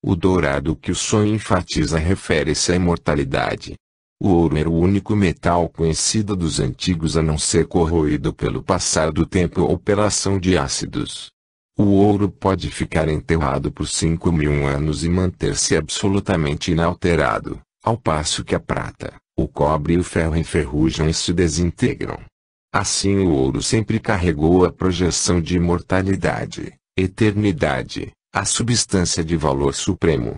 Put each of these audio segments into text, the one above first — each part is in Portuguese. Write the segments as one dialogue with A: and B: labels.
A: O dourado que o sonho enfatiza refere-se à imortalidade. O ouro era o único metal conhecido dos antigos a não ser corroído pelo passar do tempo ou pela ação de ácidos. O ouro pode ficar enterrado por 5.000 anos e manter-se absolutamente inalterado, ao passo que a prata, o cobre e o ferro enferrujam e se desintegram. Assim o ouro sempre carregou a projeção de imortalidade, eternidade, a substância de valor supremo.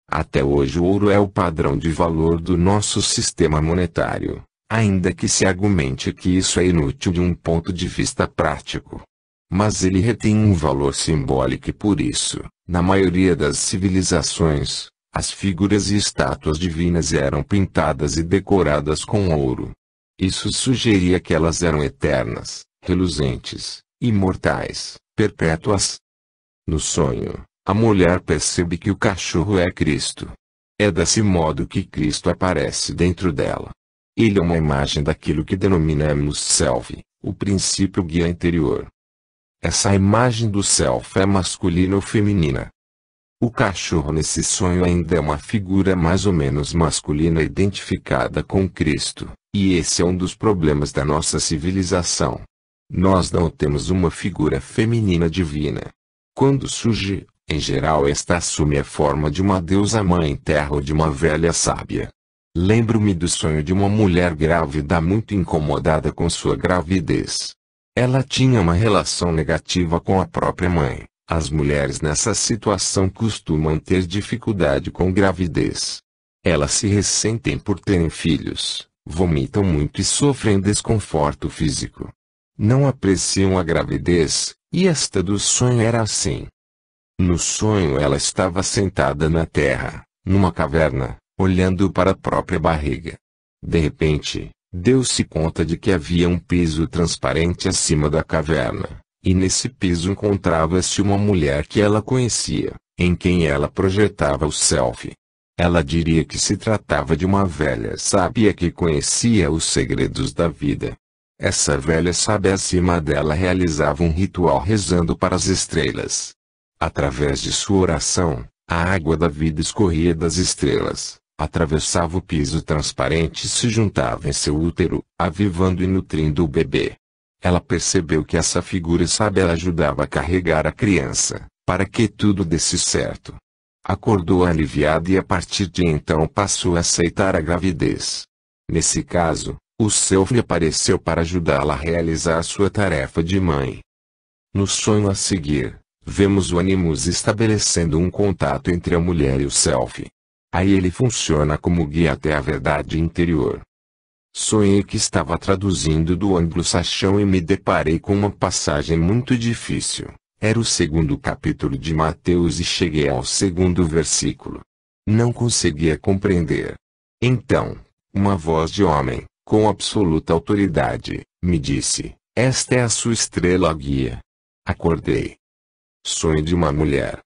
A: Até hoje o ouro é o padrão de valor do nosso sistema monetário, ainda que se argumente que isso é inútil de um ponto de vista prático. Mas ele retém um valor simbólico e por isso, na maioria das civilizações, as figuras e estátuas divinas eram pintadas e decoradas com ouro. Isso sugeria que elas eram eternas, reluzentes, imortais, perpétuas. No sonho, a mulher percebe que o cachorro é Cristo. É desse modo que Cristo aparece dentro dela. Ele é uma imagem daquilo que denominamos Self, o princípio guia interior. Essa imagem do Self é masculina ou feminina? O cachorro nesse sonho ainda é uma figura mais ou menos masculina identificada com Cristo, e esse é um dos problemas da nossa civilização. Nós não temos uma figura feminina divina. Quando surge, em geral esta assume a forma de uma deusa mãe terra ou de uma velha sábia. Lembro-me do sonho de uma mulher grávida muito incomodada com sua gravidez. Ela tinha uma relação negativa com a própria mãe. As mulheres nessa situação costumam ter dificuldade com gravidez. Elas se ressentem por terem filhos, vomitam muito e sofrem desconforto físico. Não apreciam a gravidez, e esta do sonho era assim. No sonho ela estava sentada na terra, numa caverna, olhando para a própria barriga. De repente, deu-se conta de que havia um piso transparente acima da caverna, e nesse piso encontrava-se uma mulher que ela conhecia, em quem ela projetava o Self. Ela diria que se tratava de uma velha sábia que conhecia os segredos da vida. Essa velha sábia acima dela realizava um ritual rezando para as estrelas. Através de sua oração, a água da vida escorria das estrelas, atravessava o piso transparente e se juntava em seu útero, avivando e nutrindo o bebê. Ela percebeu que essa figura sábia ajudava a carregar a criança, para que tudo desse certo. Acordou aliviada e a partir de então passou a aceitar a gravidez. Nesse caso, o Self apareceu para ajudá-la a realizar sua tarefa de mãe. No sonho a seguir, vemos o Animus estabelecendo um contato entre a mulher e o Self. Aí ele funciona como guia até a verdade interior. Sonhei que estava traduzindo do anglo-saxão e me deparei com uma passagem muito difícil. Era o segundo capítulo de Mateus e cheguei ao segundo versículo. Não conseguia compreender. Então, uma voz de homem, com absoluta autoridade, me disse: "Esta é a sua estrela guia." Acordei. Sonho de uma mulher.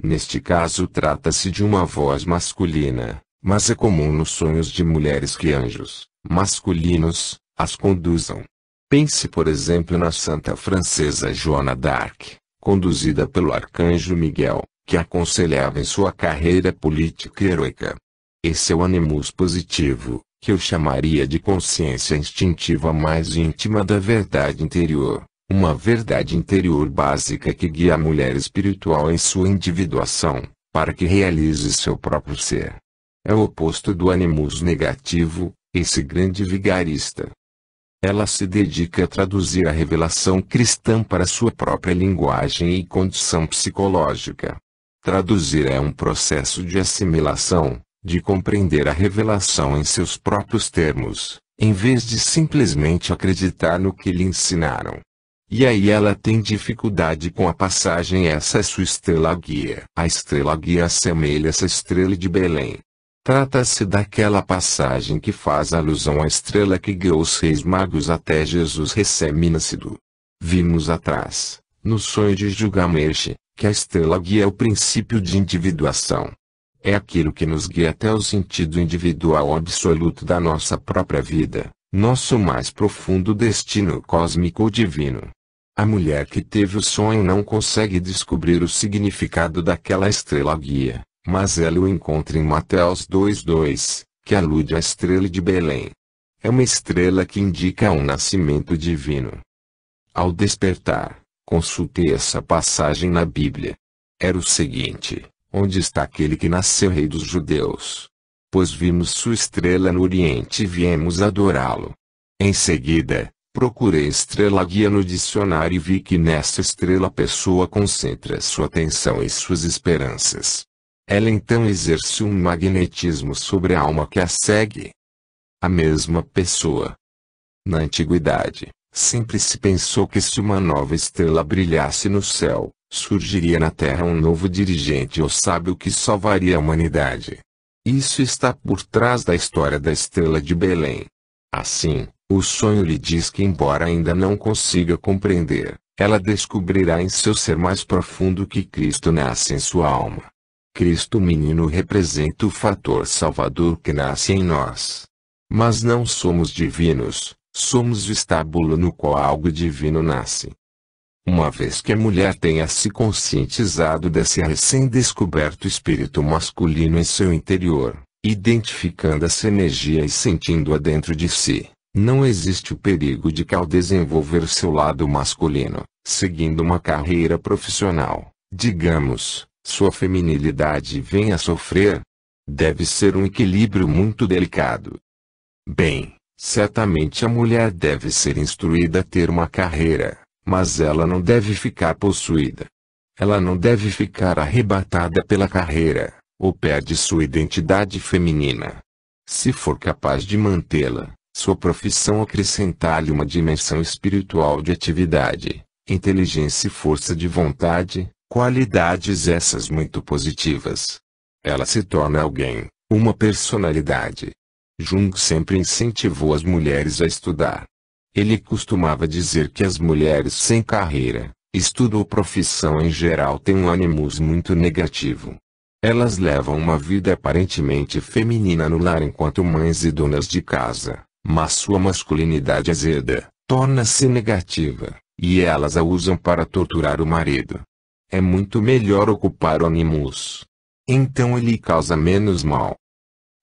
A: Neste caso trata-se de uma voz masculina, mas é comum nos sonhos de mulheres que anjos, masculinos, as conduzam. Pense por exemplo na santa francesa Joana d'Arc, conduzida pelo arcanjo Miguel, que aconselhava em sua carreira política e heroica. Esse é o Animus positivo, que eu chamaria de consciência instintiva mais íntima da verdade interior, uma verdade interior básica que guia a mulher espiritual em sua individuação, para que realize seu próprio ser. É o oposto do Animus negativo, esse grande vigarista. Ela se dedica a traduzir a revelação cristã para sua própria linguagem e condição psicológica. Traduzir é um processo de assimilação, de compreender a revelação em seus próprios termos, em vez de simplesmente acreditar no que lhe ensinaram. E aí ela tem dificuldade com a passagem "essa é sua estrela guia." A estrela guia assemelha-se à estrela de Belém. Trata-se daquela passagem que faz alusão à estrela que guiou os reis magos até Jesus recém-nascido. Vimos atrás, no sonho de Gilgamesh, que a estrela guia é o princípio de individuação. É aquilo que nos guia até o sentido individual absoluto da nossa própria vida, nosso mais profundo destino cósmico ou divino. A mulher que teve o sonho não consegue descobrir o significado daquela estrela guia, mas ela o encontra em Mateus 2:2, que alude à estrela de Belém. É uma estrela que indica um nascimento divino. Ao despertar, consultei essa passagem na Bíblia. Era o seguinte: onde está aquele que nasceu rei dos judeus? Pois vimos sua estrela no Oriente e viemos adorá-lo. Em seguida, procurei estrela guia no dicionário e vi que nessa estrela a pessoa concentra sua atenção e suas esperanças. Ela então exerce um magnetismo sobre a alma que a segue. A mesma pessoa. Na antiguidade, sempre se pensou que se uma nova estrela brilhasse no céu, surgiria na Terra um novo dirigente ou sábio que salvaria a humanidade. Isso está por trás da história da estrela de Belém. Assim, o sonho lhe diz que, embora ainda não consiga compreender, ela descobrirá em seu ser mais profundo que Cristo nasce em sua alma. Cristo menino representa o fator salvador que nasce em nós. Mas não somos divinos, somos o estábulo no qual algo divino nasce. Uma vez que a mulher tenha se conscientizado desse recém-descoberto espírito masculino em seu interior, identificando essa energia e sentindo-a dentro de si, não existe o perigo de que ao desenvolver seu lado masculino, seguindo uma carreira profissional, digamos, sua feminilidade venha a sofrer. Deve ser um equilíbrio muito delicado. Bem, certamente a mulher deve ser instruída a ter uma carreira, mas ela não deve ficar possuída. Ela não deve ficar arrebatada pela carreira, ou perde sua identidade feminina. Se for capaz de mantê-la, sua profissão acrescentar-lhe uma dimensão espiritual de atividade, inteligência e força de vontade, qualidades essas muito positivas. Ela se torna alguém, uma personalidade. Jung sempre incentivou as mulheres a estudar. Ele costumava dizer que as mulheres sem carreira, estudo ou profissão em geral têm um ânimos muito negativo. Elas levam uma vida aparentemente feminina no lar enquanto mães e donas de casa, mas sua masculinidade azeda, torna-se negativa, e elas a usam para torturar o marido. É muito melhor ocupar o animus. Então ele causa menos mal.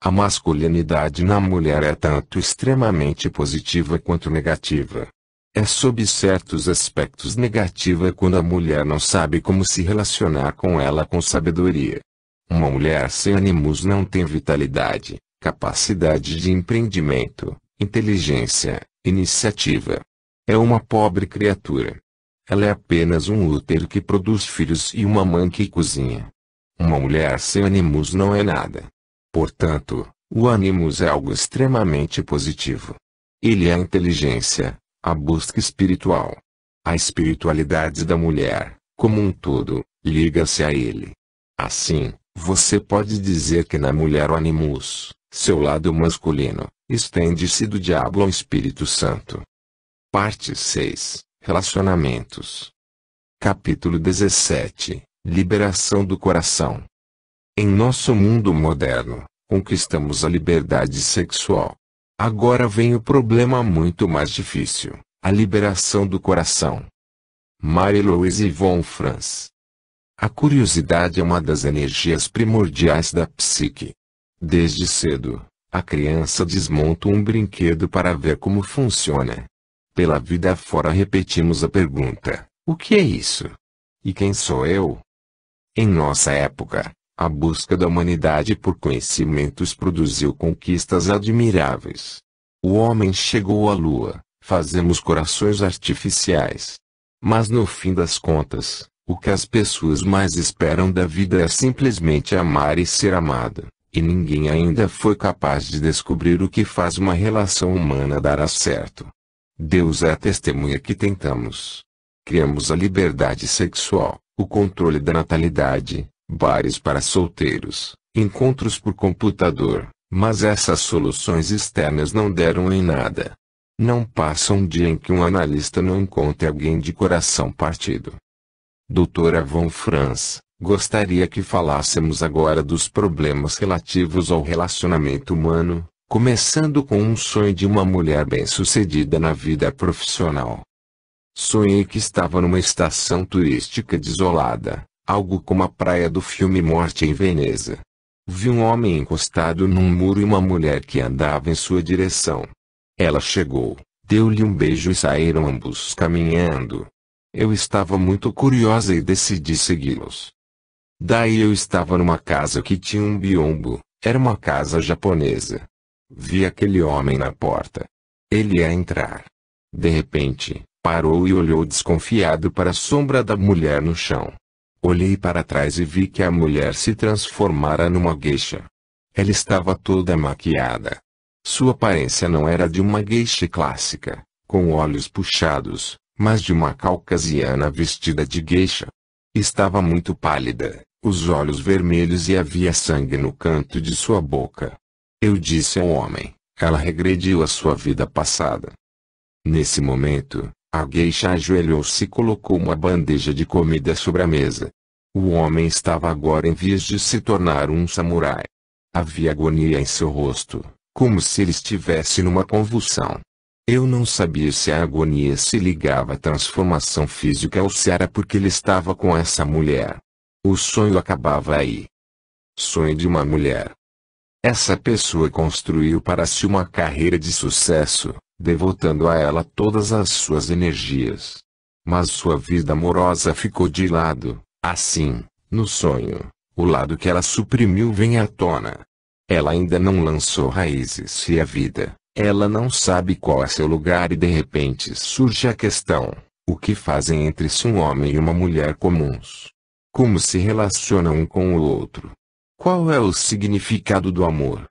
A: A masculinidade na mulher é tanto extremamente positiva quanto negativa. É sob certos aspectos negativa quando a mulher não sabe como se relacionar com ela com sabedoria. Uma mulher sem animus não tem vitalidade, capacidade de empreendimento, inteligência, iniciativa. É uma pobre criatura. Ela é apenas um útero que produz filhos e uma mãe que cozinha. Uma mulher sem animus não é nada. Portanto, o animus é algo extremamente positivo. Ele é a inteligência, a busca espiritual. A espiritualidade da mulher, como um todo, liga-se a ele. Assim, você pode dizer que na mulher o animus, seu lado masculino, estende-se do diabo ao Espírito Santo. Parte 6. Relacionamentos. Capítulo 17. Liberação do coração. Em nosso mundo moderno, conquistamos a liberdade sexual. Agora vem o problema muito mais difícil, a liberação do coração. Marie-Louise von Franz. A curiosidade é uma das energias primordiais da psique. Desde cedo, a criança desmonta um brinquedo para ver como funciona. Pela vida afora repetimos a pergunta: o que é isso? E quem sou eu? Em nossa época, a busca da humanidade por conhecimentos produziu conquistas admiráveis. O homem chegou à Lua, fazemos corações artificiais. Mas no fim das contas, o que as pessoas mais esperam da vida é simplesmente amar e ser amado, e ninguém ainda foi capaz de descobrir o que faz uma relação humana dar certo. Deus é a testemunha que tentamos. Criamos a liberdade sexual, o controle da natalidade, bares para solteiros, encontros por computador, mas essas soluções externas não deram em nada. Não passa um dia em que um analista não encontre alguém de coração partido. Doutora von Franz, gostaria que falássemos agora dos problemas relativos ao relacionamento humano, começando com um sonho de uma mulher bem-sucedida na vida profissional. Sonhei que estava numa estação turística desolada, Algo como a praia do filme Morte em Veneza. Vi um homem encostado num muro e uma mulher que andava em sua direção. Ela chegou, deu-lhe um beijo e saíram ambos caminhando. Eu estava muito curiosa e decidi segui-los. Daí eu estava numa casa que tinha um biombo, era uma casa japonesa. Vi aquele homem na porta. Ele ia entrar. De repente, parou e olhou desconfiado para a sombra da mulher no chão. Olhei para trás e vi que a mulher se transformara numa geisha. Ela estava toda maquiada. Sua aparência não era de uma geisha clássica, com olhos puxados, mas de uma caucasiana vestida de geisha. Estava muito pálida, os olhos vermelhos e havia sangue no canto de sua boca. Eu disse ao homem, ela regrediu à sua vida passada. Nesse momento, a geisha ajoelhou-se e colocou uma bandeja de comida sobre a mesa. O homem estava agora em vias de se tornar um samurai. Havia agonia em seu rosto, como se ele estivesse numa convulsão. Eu não sabia se a agonia se ligava à transformação física ou se era porque ele estava com essa mulher. O sonho acabava aí. Sonho de uma mulher. Essa pessoa construiu para si uma carreira de sucesso, devotando a ela todas as suas energias. Mas sua vida amorosa ficou de lado. Assim, no sonho, o lado que ela suprimiu vem à tona. Ela ainda não lançou raízes e a vida, ela não sabe qual é seu lugar e de repente surge a questão, o que fazem entre-se um homem e uma mulher comuns? Como se relacionam um com o outro? Qual é o significado do amor?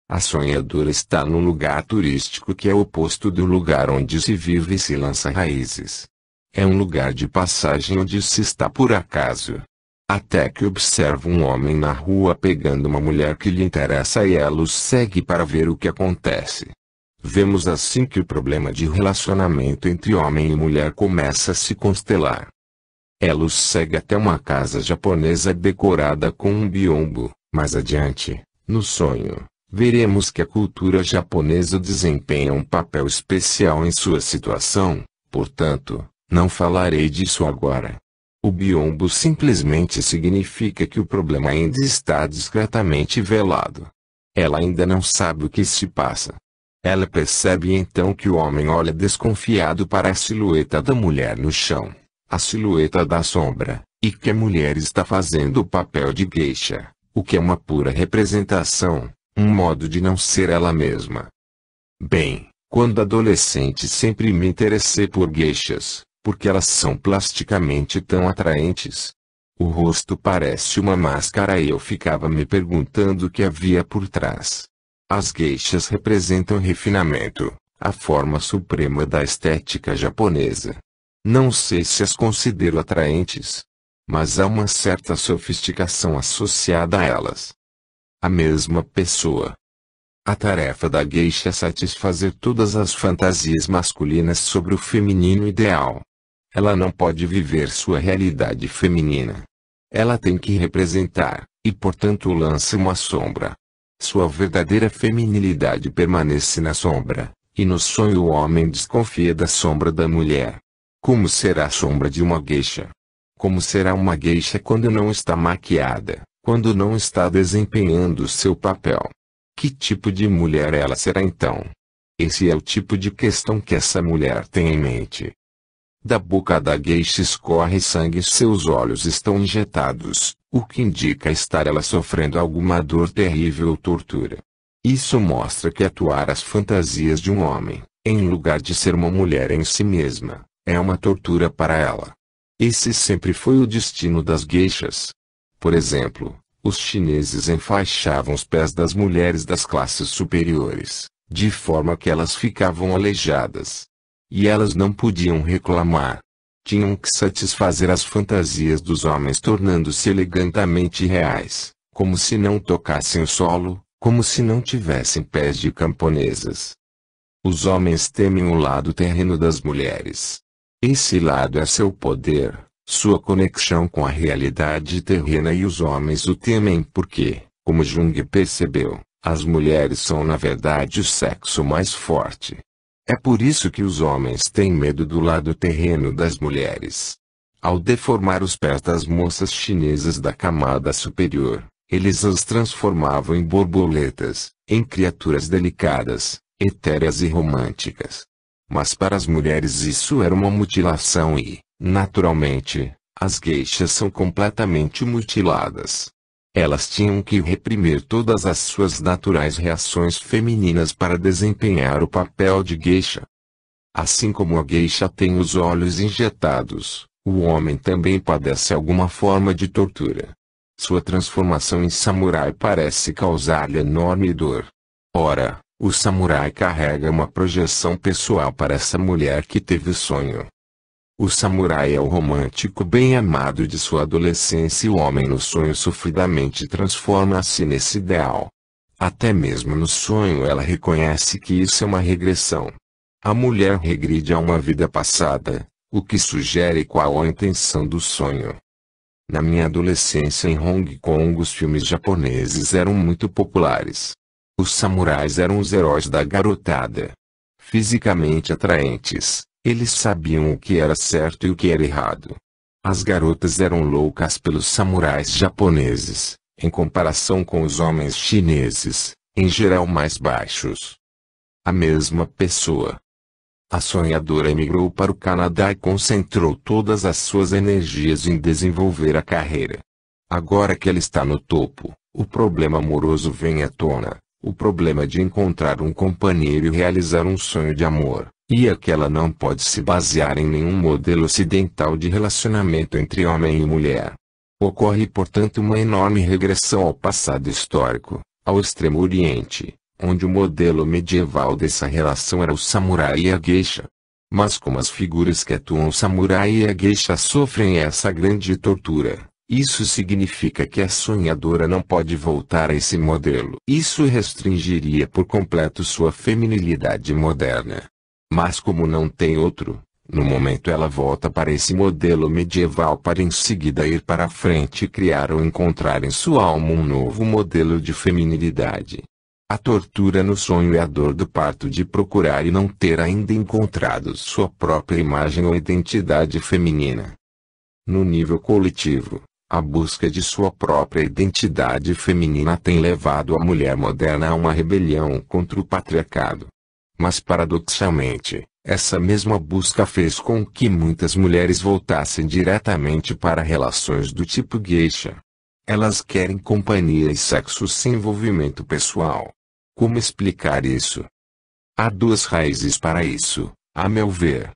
A: A sonhadora está num lugar turístico que é o oposto do lugar onde se vive e se lança raízes. É um lugar de passagem onde se está por acaso. Até que observa um homem na rua pegando uma mulher que lhe interessa e ela o segue para ver o que acontece. Vemos assim que o problema de relacionamento entre homem e mulher começa a se constelar. Ela o segue até uma casa japonesa decorada com um biombo. Mais adiante, no sonho, veremos que a cultura japonesa desempenha um papel especial em sua situação, portanto, não falarei disso agora. O biombo simplesmente significa que o problema ainda está discretamente velado. Ela ainda não sabe o que se passa. Ela percebe então que o homem olha desconfiado para a silhueta da mulher no chão, a silhueta da sombra, e que a mulher está fazendo o papel de geisha, o que é uma pura representação, um modo de não ser ela mesma. Bem, quando adolescente sempre me interessei por geishas, porque elas são plasticamente tão atraentes. O rosto parece uma máscara e eu ficava me perguntando o que havia por trás. As geishas representam refinamento, a forma suprema da estética japonesa. Não sei se as considero atraentes, mas há uma certa sofisticação associada a elas. A mesma pessoa. A tarefa da geisha é satisfazer todas as fantasias masculinas sobre o feminino ideal. Ela não pode viver sua realidade feminina. Ela tem que representar, e portanto lança uma sombra. Sua verdadeira feminilidade permanece na sombra, e no sonho o homem desconfia da sombra da mulher. Como será a sombra de uma geisha? Como será uma geisha quando não está maquiada, quando não está desempenhando seu papel? Que tipo de mulher ela será então? Esse é o tipo de questão que essa mulher tem em mente. Da boca da geisha escorre sangue e seus olhos estão injetados, o que indica estar ela sofrendo alguma dor terrível ou tortura. Isso mostra que atuar as fantasias de um homem, em lugar de ser uma mulher em si mesma, é uma tortura para ela. Esse sempre foi o destino das geishas. Por exemplo, os chineses enfaixavam os pés das mulheres das classes superiores, de forma que elas ficavam aleijadas. E elas não podiam reclamar. Tinham que satisfazer as fantasias dos homens tornando-se elegantemente reais, como se não tocassem o solo, como se não tivessem pés de camponesas. Os homens temem o lado terreno das mulheres. Esse lado é seu poder, sua conexão com a realidade terrena e os homens o temem porque, como Jung percebeu, as mulheres são na verdade o sexo mais forte. É por isso que os homens têm medo do lado terreno das mulheres. Ao deformar os pés das moças chinesas da camada superior, eles as transformavam em borboletas, em criaturas delicadas, etéreas e românticas. Mas para as mulheres isso era uma mutilação e, naturalmente, as geishas são completamente mutiladas. Elas tinham que reprimir todas as suas naturais reações femininas para desempenhar o papel de geisha. Assim como a geisha tem os olhos injetados, o homem também padece alguma forma de tortura. Sua transformação em samurai parece causar-lhe enorme dor. Ora, o samurai carrega uma projeção pessoal para essa mulher que teve o sonho. O samurai é o romântico bem-amado de sua adolescência e o homem no sonho sofridamente transforma-se nesse ideal. Até mesmo no sonho ela reconhece que isso é uma regressão. A mulher regride a uma vida passada, o que sugere qual a intenção do sonho. Na minha adolescência em Hong Kong os filmes japoneses eram muito populares. Os samurais eram os heróis da garotada. Fisicamente atraentes, eles sabiam o que era certo e o que era errado. As garotas eram loucas pelos samurais japoneses, em comparação com os homens chineses, em geral mais baixos. A mesma pessoa. A sonhadora emigrou para o Canadá e concentrou todas as suas energias em desenvolver a carreira. Agora que ela está no topo, o problema amoroso vem à tona, o problema de encontrar um companheiro e realizar um sonho de amor. E é que ela não pode se basear em nenhum modelo ocidental de relacionamento entre homem e mulher. Ocorre portanto uma enorme regressão ao passado histórico, ao Extremo Oriente, onde o modelo medieval dessa relação era o samurai e a geisha. Mas como as figuras que atuam o samurai e a geisha sofrem essa grande tortura, isso significa que a sonhadora não pode voltar a esse modelo. Isso restringiria por completo sua feminilidade moderna. Mas como não tem outro, no momento ela volta para esse modelo medieval para em seguida ir para a frente e criar ou encontrar em sua alma um novo modelo de feminilidade. A tortura no sonho é a dor do parto de procurar e não ter ainda encontrado sua própria imagem ou identidade feminina. No nível coletivo, a busca de sua própria identidade feminina tem levado a mulher moderna a uma rebelião contra o patriarcado. Mas paradoxalmente, essa mesma busca fez com que muitas mulheres voltassem diretamente para relações do tipo geisha. Elas querem companhia e sexo sem envolvimento pessoal. Como explicar isso? Há duas raízes para isso, a meu ver.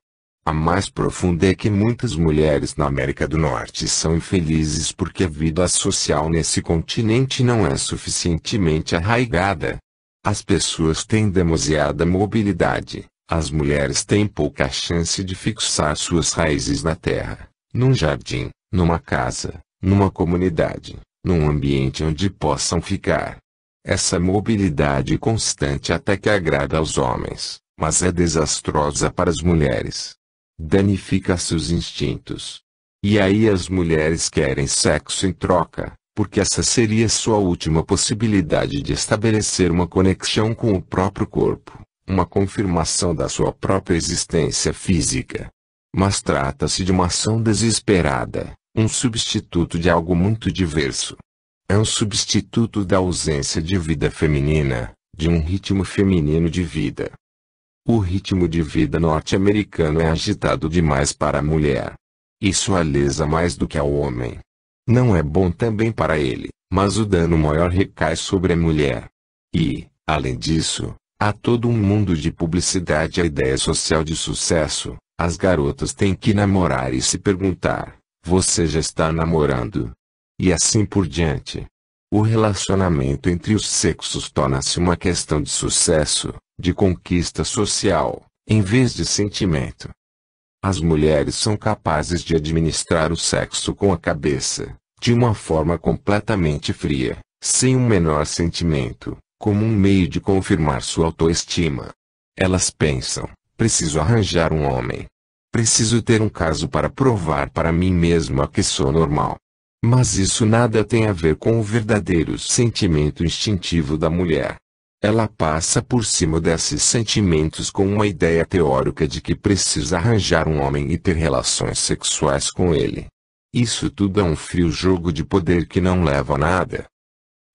A: A mais profunda é que muitas mulheres na América do Norte são infelizes porque a vida social nesse continente não é suficientemente arraigada. As pessoas têm demasiada mobilidade, as mulheres têm pouca chance de fixar suas raízes na terra, num jardim, numa casa, numa comunidade, num ambiente onde possam ficar. Essa mobilidade constante até que agrada aos homens, mas é desastrosa para as mulheres. Danifica seus instintos. E aí as mulheres querem sexo em troca, porque essa seria sua última possibilidade de estabelecer uma conexão com o próprio corpo, uma confirmação da sua própria existência física. Mas trata-se de uma ação desesperada, um substituto de algo muito diverso. É um substituto da ausência de vida feminina, de um ritmo feminino de vida. O ritmo de vida norte-americano é agitado demais para a mulher. Isso a lesa mais do que ao homem. Não é bom também para ele, mas o dano maior recai sobre a mulher. E, além disso, há todo um mundo de publicidade e a ideia social de sucesso. As garotas têm que namorar e se perguntar: você já está namorando? E assim por diante. O relacionamento entre os sexos torna-se uma questão de sucesso, de conquista social, em vez de sentimento. As mulheres são capazes de administrar o sexo com a cabeça, de uma forma completamente fria, sem um menor sentimento, como um meio de confirmar sua autoestima. Elas pensam: preciso arranjar um homem. Preciso ter um caso para provar para mim mesma que sou normal. Mas isso nada tem a ver com o verdadeiro sentimento instintivo da mulher. Ela passa por cima desses sentimentos com uma ideia teórica de que precisa arranjar um homem e ter relações sexuais com ele. Isso tudo é um frio jogo de poder que não leva a nada.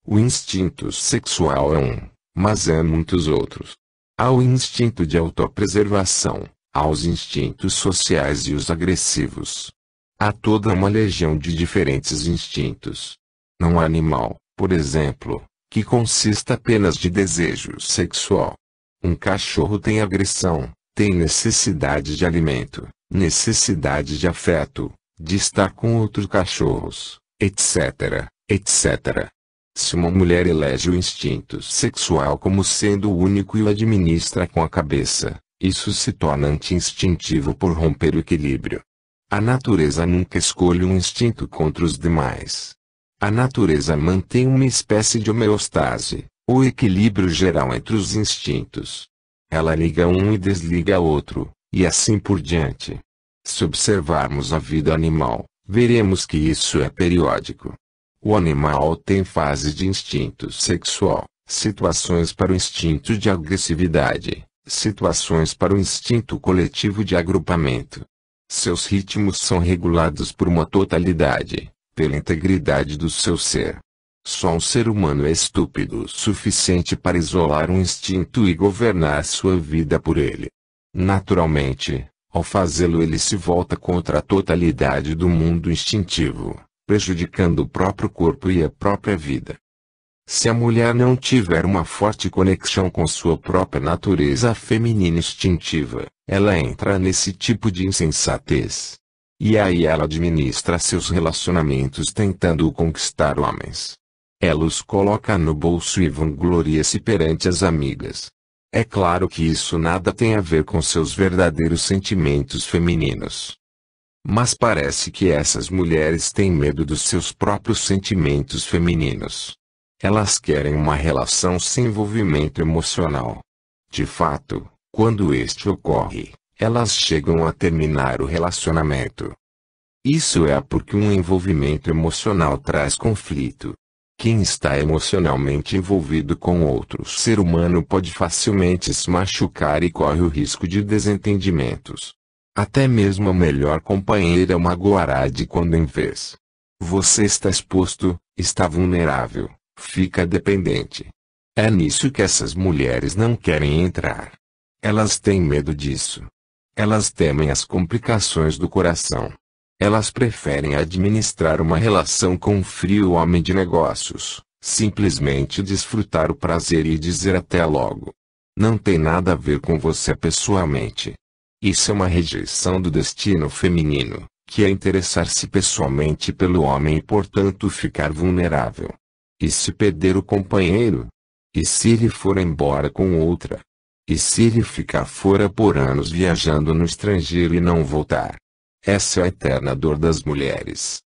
A: O instinto sexual é um, mas há muitos outros. Há o instinto de autopreservação, há os instintos sociais e os agressivos. Há toda uma legião de diferentes instintos. Não há animal, por exemplo, que consista apenas de desejo sexual. Um cachorro tem agressão, tem necessidade de alimento, necessidade de afeto, de estar com outros cachorros, etc., etc. Se uma mulher elege o instinto sexual como sendo o único e o administra com a cabeça, isso se torna anti-instintivo por romper o equilíbrio. A natureza nunca escolhe um instinto contra os demais. A natureza mantém uma espécie de homeostase, ou equilíbrio geral entre os instintos. Ela liga um e desliga outro, e assim por diante. Se observarmos a vida animal, veremos que isso é periódico. O animal tem fases de instinto sexual, situações para o instinto de agressividade, situações para o instinto coletivo de agrupamento. Seus ritmos são regulados por uma totalidade, pela integridade do seu ser. Só um ser humano é estúpido o suficiente para isolar um instinto e governar sua vida por ele. Naturalmente, ao fazê-lo ele se volta contra a totalidade do mundo instintivo, prejudicando o próprio corpo e a própria vida. Se a mulher não tiver uma forte conexão com sua própria natureza feminina instintiva, ela entra nesse tipo de insensatez. E aí ela administra seus relacionamentos tentando conquistar homens. Ela os coloca no bolso e vangloria-se perante as amigas. É claro que isso nada tem a ver com seus verdadeiros sentimentos femininos. Mas parece que essas mulheres têm medo dos seus próprios sentimentos femininos. Elas querem uma relação sem envolvimento emocional. De fato, quando este ocorre, elas chegam a terminar o relacionamento. Isso é porque um envolvimento emocional traz conflito. Quem está emocionalmente envolvido com outro ser humano pode facilmente se machucar e corre o risco de desentendimentos. Até mesmo a melhor companheira magoará de quando em vez. Você está exposto, está vulnerável, fica dependente. É nisso que essas mulheres não querem entrar. Elas têm medo disso. Elas temem as complicações do coração. Elas preferem administrar uma relação com um frio homem de negócios, simplesmente desfrutar o prazer e dizer até logo. Não tem nada a ver com você pessoalmente. Isso é uma rejeição do destino feminino, que é interessar-se pessoalmente pelo homem e portanto ficar vulnerável. E se perder o companheiro? E se ele for embora com outra? E se ele ficar fora por anos viajando no estrangeiro e não voltar? Essa é a eterna dor das mulheres.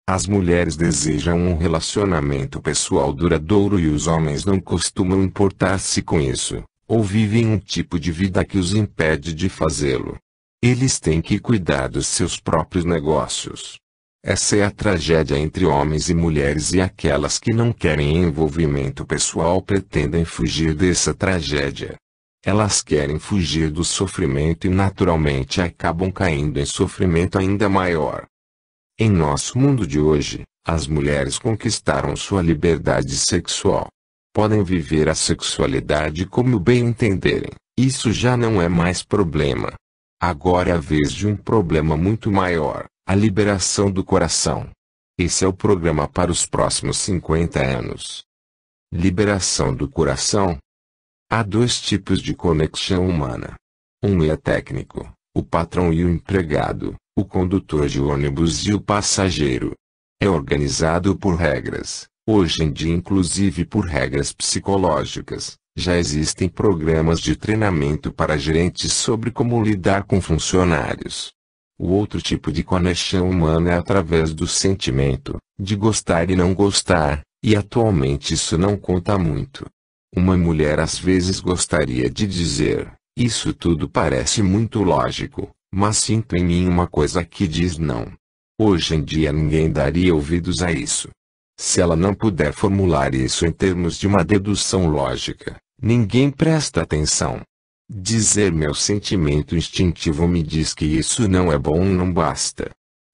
A: As mulheres desejam um relacionamento pessoal duradouro e os homens não costumam importar-se com isso, ou vivem um tipo de vida que os impede de fazê-lo. Eles têm que cuidar dos seus próprios negócios. Essa é a tragédia entre homens e mulheres e aquelas que não querem envolvimento pessoal pretendem fugir dessa tragédia. Elas querem fugir do sofrimento e naturalmente acabam caindo em sofrimento ainda maior. Em nosso mundo de hoje, as mulheres conquistaram sua liberdade sexual. Podem viver a sexualidade como bem entenderem. Isso já não é mais problema. Agora é a vez de um problema muito maior, a liberação do coração. Esse é o programa para os próximos 50 anos. Liberação do coração. Há dois tipos de conexão humana. Um é técnico, o patrão e o empregado, o condutor de ônibus e o passageiro. É organizado por regras, hoje em dia inclusive por regras psicológicas. Já existem programas de treinamento para gerentes sobre como lidar com funcionários. O outro tipo de conexão humana é através do sentimento, de gostar e não gostar, e atualmente isso não conta muito. Uma mulher às vezes gostaria de dizer, isso tudo parece muito lógico, mas sinto em mim uma coisa que diz não. Hoje em dia ninguém daria ouvidos a isso. Se ela não puder formular isso em termos de uma dedução lógica, Ninguém presta atenção. Dizer meu sentimento instintivo me diz que isso não é bom não basta.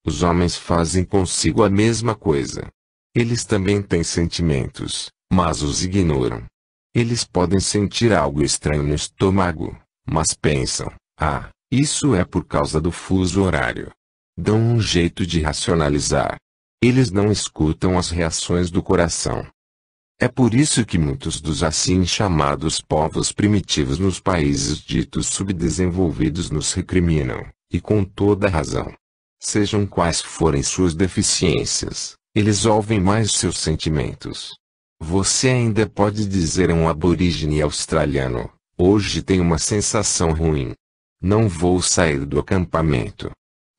A: Os homens fazem consigo a mesma coisa. Eles também têm sentimentos, mas os ignoram. Eles podem sentir algo estranho no estômago, mas pensam, isso é por causa do fuso horário. Dão um jeito de racionalizar. Eles não escutam as reações do coração. É por isso que muitos dos assim chamados povos primitivos nos países ditos subdesenvolvidos nos recriminam, e com toda razão. Sejam quais forem suas deficiências, eles ouvem mais seus sentimentos. Você ainda pode dizer a um aborígene australiano, hoje tenho uma sensação ruim. Não vou sair do acampamento.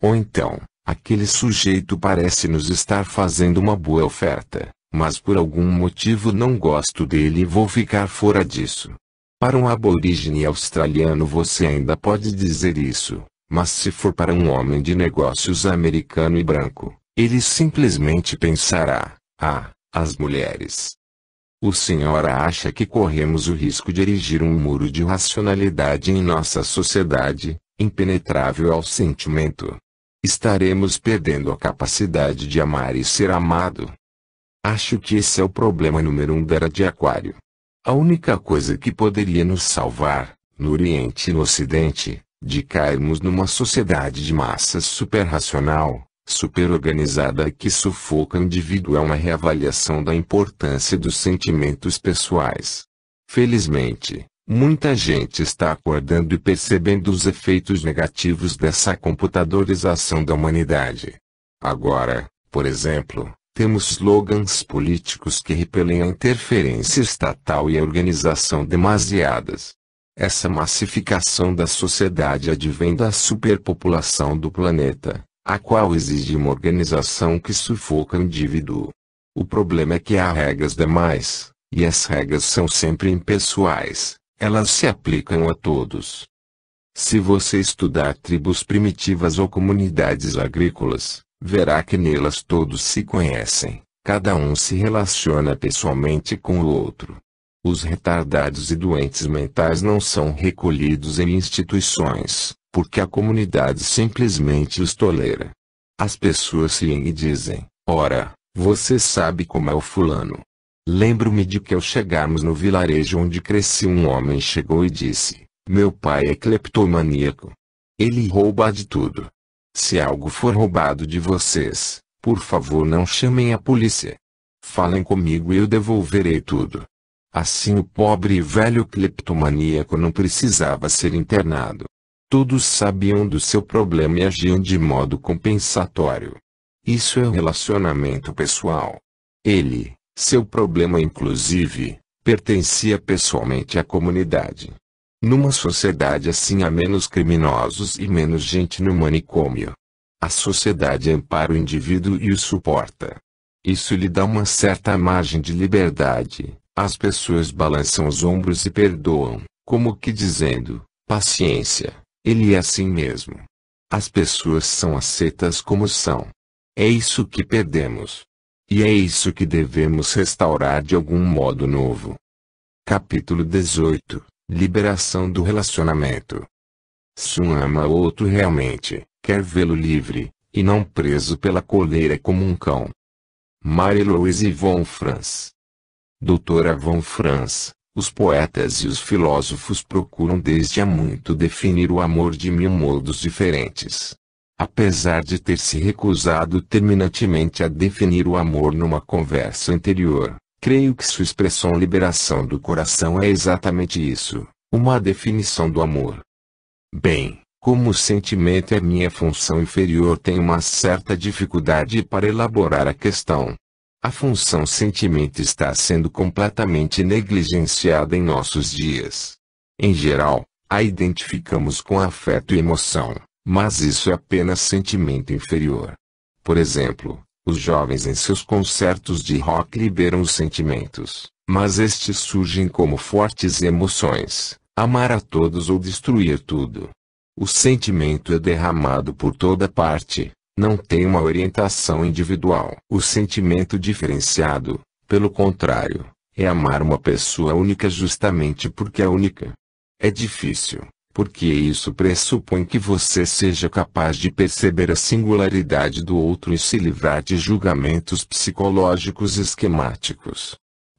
A: Ou então, aquele sujeito parece nos estar fazendo uma boa oferta, mas por algum motivo não gosto dele e vou ficar fora disso. Para um aborígene australiano você ainda pode dizer isso, mas se for para um homem de negócios americano e branco, ele simplesmente pensará, as mulheres. O senhor acha que corremos o risco de erigir um muro de racionalidade em nossa sociedade, impenetrável ao sentimento? Estaremos perdendo a capacidade de amar e ser amado. Acho que esse é o problema número 1 da era de Aquário. A única coisa que poderia nos salvar, no Oriente e no Ocidente, de cairmos numa sociedade de massas superracional, superorganizada que sufoca o indivíduo é uma reavaliação da importância dos sentimentos pessoais. Felizmente, muita gente está acordando e percebendo os efeitos negativos dessa computadorização da humanidade. Agora, por exemplo, temos slogans políticos que repelem a interferência estatal e a organização demasiadas. Essa massificação da sociedade advém da superpopulação do planeta, a qual exige uma organização que sufoca o indivíduo. O problema é que há regras demais, e as regras são sempre impessoais, elas se aplicam a todos. Se você estudar tribos primitivas ou comunidades agrícolas, verá que nelas todos se conhecem, cada um se relaciona pessoalmente com o outro. Os retardados e doentes mentais não são recolhidos em instituições, porque a comunidade simplesmente os tolera. As pessoas riem e dizem, ora, você sabe como é o fulano. Lembro-me de que ao chegarmos no vilarejo onde cresci um homem chegou e disse, meu pai é cleptomaníaco. Ele rouba de tudo. Se algo for roubado de vocês, por favor não chamem a polícia. Falem comigo e eu devolverei tudo. Assim o pobre e velho cleptomaníaco não precisava ser internado. Todos sabiam do seu problema e agiam de modo compensatório. Isso é o relacionamento pessoal. Ele, seu problema inclusive, pertencia pessoalmente à comunidade. Numa sociedade assim há menos criminosos e menos gente no manicômio. A sociedade ampara o indivíduo e o suporta. Isso lhe dá uma certa margem de liberdade. As pessoas balançam os ombros e perdoam, como que dizendo, paciência, ele é assim mesmo. As pessoas são aceitas como são. É isso que perdemos. E é isso que devemos restaurar de algum modo novo. Capítulo 18. Liberação do relacionamento. Se um ama o outro realmente, quer vê-lo livre, e não preso pela coleira como um cão. Marie-Louise von Franz. Doutora von Franz, os poetas e os filósofos procuram desde há muito definir o amor de 1000 modos diferentes. Apesar de ter se recusado terminantemente a definir o amor numa conversa anterior, creio que sua expressão liberação do coração é exatamente isso, uma definição do amor. Bem, como o sentimento é minha função inferior, tenho uma certa dificuldade para elaborar a questão. A função sentimento está sendo completamente negligenciada em nossos dias. Em geral, a identificamos com afeto e emoção, mas isso é apenas sentimento inferior. Por exemplo, os jovens em seus concertos de rock liberam os sentimentos, mas estes surgem como fortes emoções, amar a todos ou destruir tudo. O sentimento é derramado por toda parte. Não tem uma orientação individual. O sentimento diferenciado, pelo contrário, É amar uma pessoa única justamente porque é única. É difícil, porque isso pressupõe que você seja capaz de perceber a singularidade do outro e se livrar de julgamentos psicológicos esquemáticos.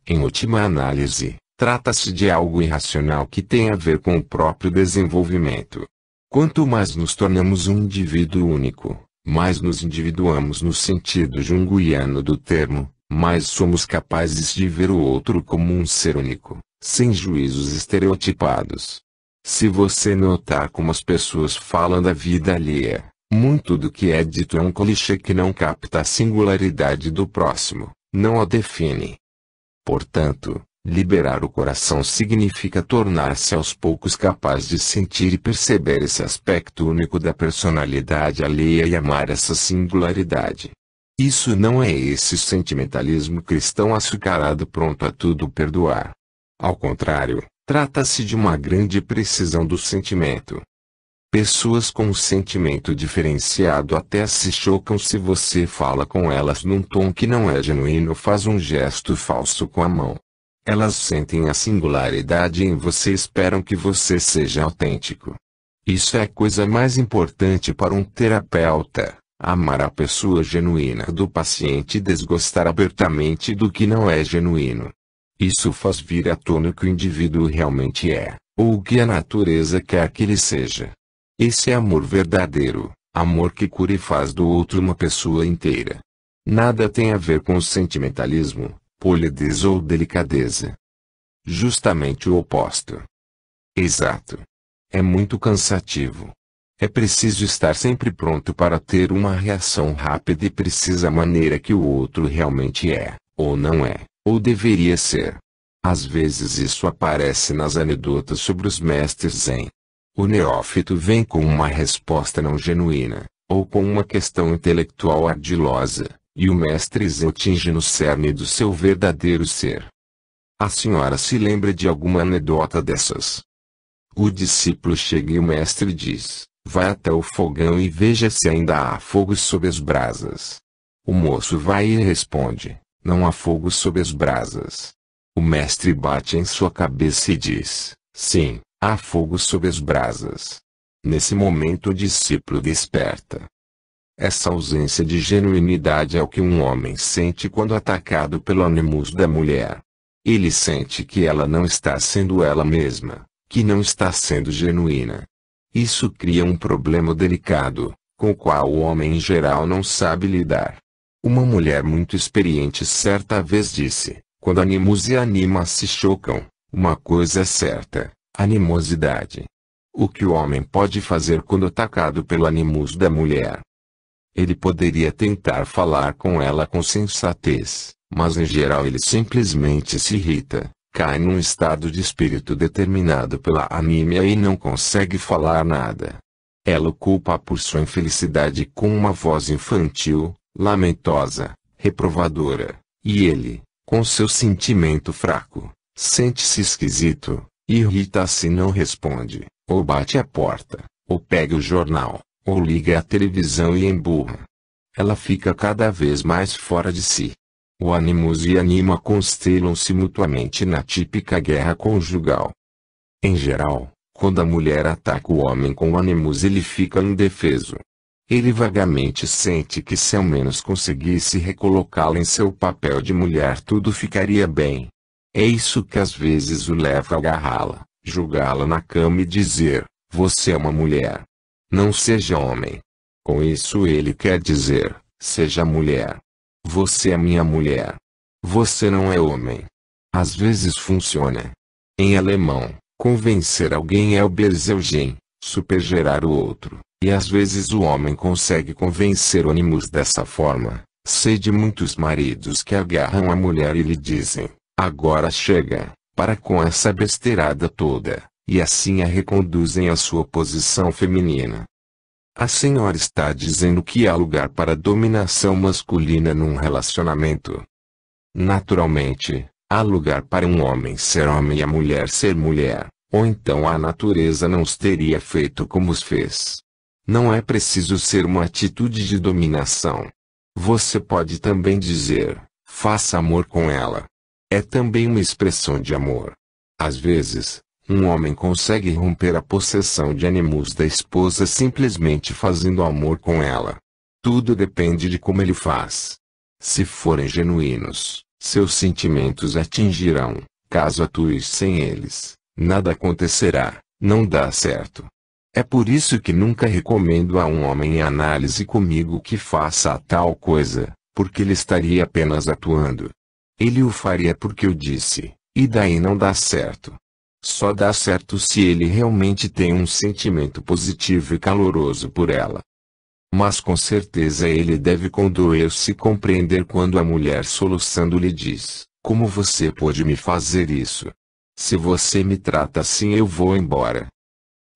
A: Em última análise, trata-se de algo irracional que tem a ver com o próprio desenvolvimento. Quanto mais nos tornamos um indivíduo único, mais nos individuamos no sentido junguiano do termo, mais somos capazes de ver o outro como um ser único, sem juízos estereotipados. Se você notar como as pessoas falam da vida alheia, muito do que é dito é um clichê que não capta a singularidade do próximo, não a define. Portanto, liberar o coração significa tornar-se aos poucos capaz de sentir e perceber esse aspecto único da personalidade alheia e amar essa singularidade. Isso não é esse sentimentalismo cristão açucarado pronto a tudo perdoar. Ao contrário, trata-se de uma grande precisão do sentimento. Pessoas com um sentimento diferenciado até se chocam se você fala com elas num tom que não é genuíno ou faz um gesto falso com a mão. Elas sentem a singularidade em você e esperam que você seja autêntico. Isso é a coisa mais importante para um terapeuta, amar a pessoa genuína do paciente e desgostar abertamente do que não é genuíno. Isso faz vir à tona o que o indivíduo realmente é, ou o que a natureza quer que ele seja. Esse é amor verdadeiro, amor que cura e faz do outro uma pessoa inteira. Nada tem a ver com sentimentalismo, polidez ou delicadeza. Justamente o oposto. Exato. É muito cansativo. É preciso estar sempre pronto para ter uma reação rápida e precisa maneira que o outro realmente é, ou não é, ou deveria ser. Às vezes isso aparece nas anedotas sobre os mestres zen. O neófito vem com uma resposta não genuína, ou com uma questão intelectual ardilosa, e o mestre zen atinge no cerne do seu verdadeiro ser. A senhora se lembra de alguma anedota dessas? O discípulo chega e o mestre diz: vai até o fogão e veja se ainda há fogo sob as brasas. O moço vai e responde: não há fogo sob as brasas. O mestre bate em sua cabeça e diz: sim, há fogo sob as brasas. Nesse momento o discípulo desperta. Essa ausência de genuinidade é o que um homem sente quando atacado pelo animus da mulher. Ele sente que ela não está sendo ela mesma, que não está sendo genuína. Isso cria um problema delicado, com o qual o homem em geral não sabe lidar. Uma mulher muito experiente certa vez disse: quando animus e anima se chocam, uma coisa é certa: animosidade. O que o homem pode fazer quando atacado pelo animus da mulher? Ele poderia tentar falar com ela com sensatez, mas em geral ele simplesmente se irrita, cai num estado de espírito determinado pela anímia e não consegue falar nada. Ela o culpa por sua infelicidade com uma voz infantil, lamentosa, reprovadora, e ele, com seu sentimento fraco, sente-se esquisito, irrita-se e não responde, ou bate a porta, ou pega o jornal, ou liga a televisão e emburra. Ela fica cada vez mais fora de si. O animus e a anima constelam-se mutuamente na típica guerra conjugal. Em geral, quando a mulher ataca o homem com o animus ele fica indefeso. Ele vagamente sente que se ao menos conseguisse recolocá-la em seu papel de mulher tudo ficaria bem. É isso que às vezes o leva a agarrá-la, julgá-la na cama e dizer: você é uma mulher. Não seja homem. Com isso ele quer dizer: seja mulher. Você é minha mulher. Você não é homem. Às vezes funciona. Em alemão, convencer alguém é Oberzeugen, supergerar o outro, e às vezes o homem consegue convencer o animus dessa forma. Sei de muitos maridos que agarram a mulher e lhe dizem: agora chega, para com essa besteirada toda, e assim a reconduzem à sua posição feminina. A senhora está dizendo que há lugar para dominação masculina num relacionamento. Naturalmente, há lugar para um homem ser homem e a mulher ser mulher, ou então a natureza não os teria feito como os fez. Não é preciso ser uma atitude de dominação. Você pode também dizer: faça amor com ela. É também uma expressão de amor. Às vezes, um homem consegue romper a possessão de animus da esposa simplesmente fazendo amor com ela. Tudo depende de como ele faz. Se forem genuínos, seus sentimentos atingirão. Caso atues sem eles, nada acontecerá, não dá certo. É por isso que nunca recomendo a um homem em análise comigo que faça a tal coisa, porque ele estaria apenas atuando. Ele o faria porque eu disse, e daí não dá certo. Só dá certo se ele realmente tem um sentimento positivo e caloroso por ela. Mas com certeza ele deve condoer-se e compreender quando a mulher soluçando lhe diz, como você pode me fazer isso? Se você me trata assim eu vou embora.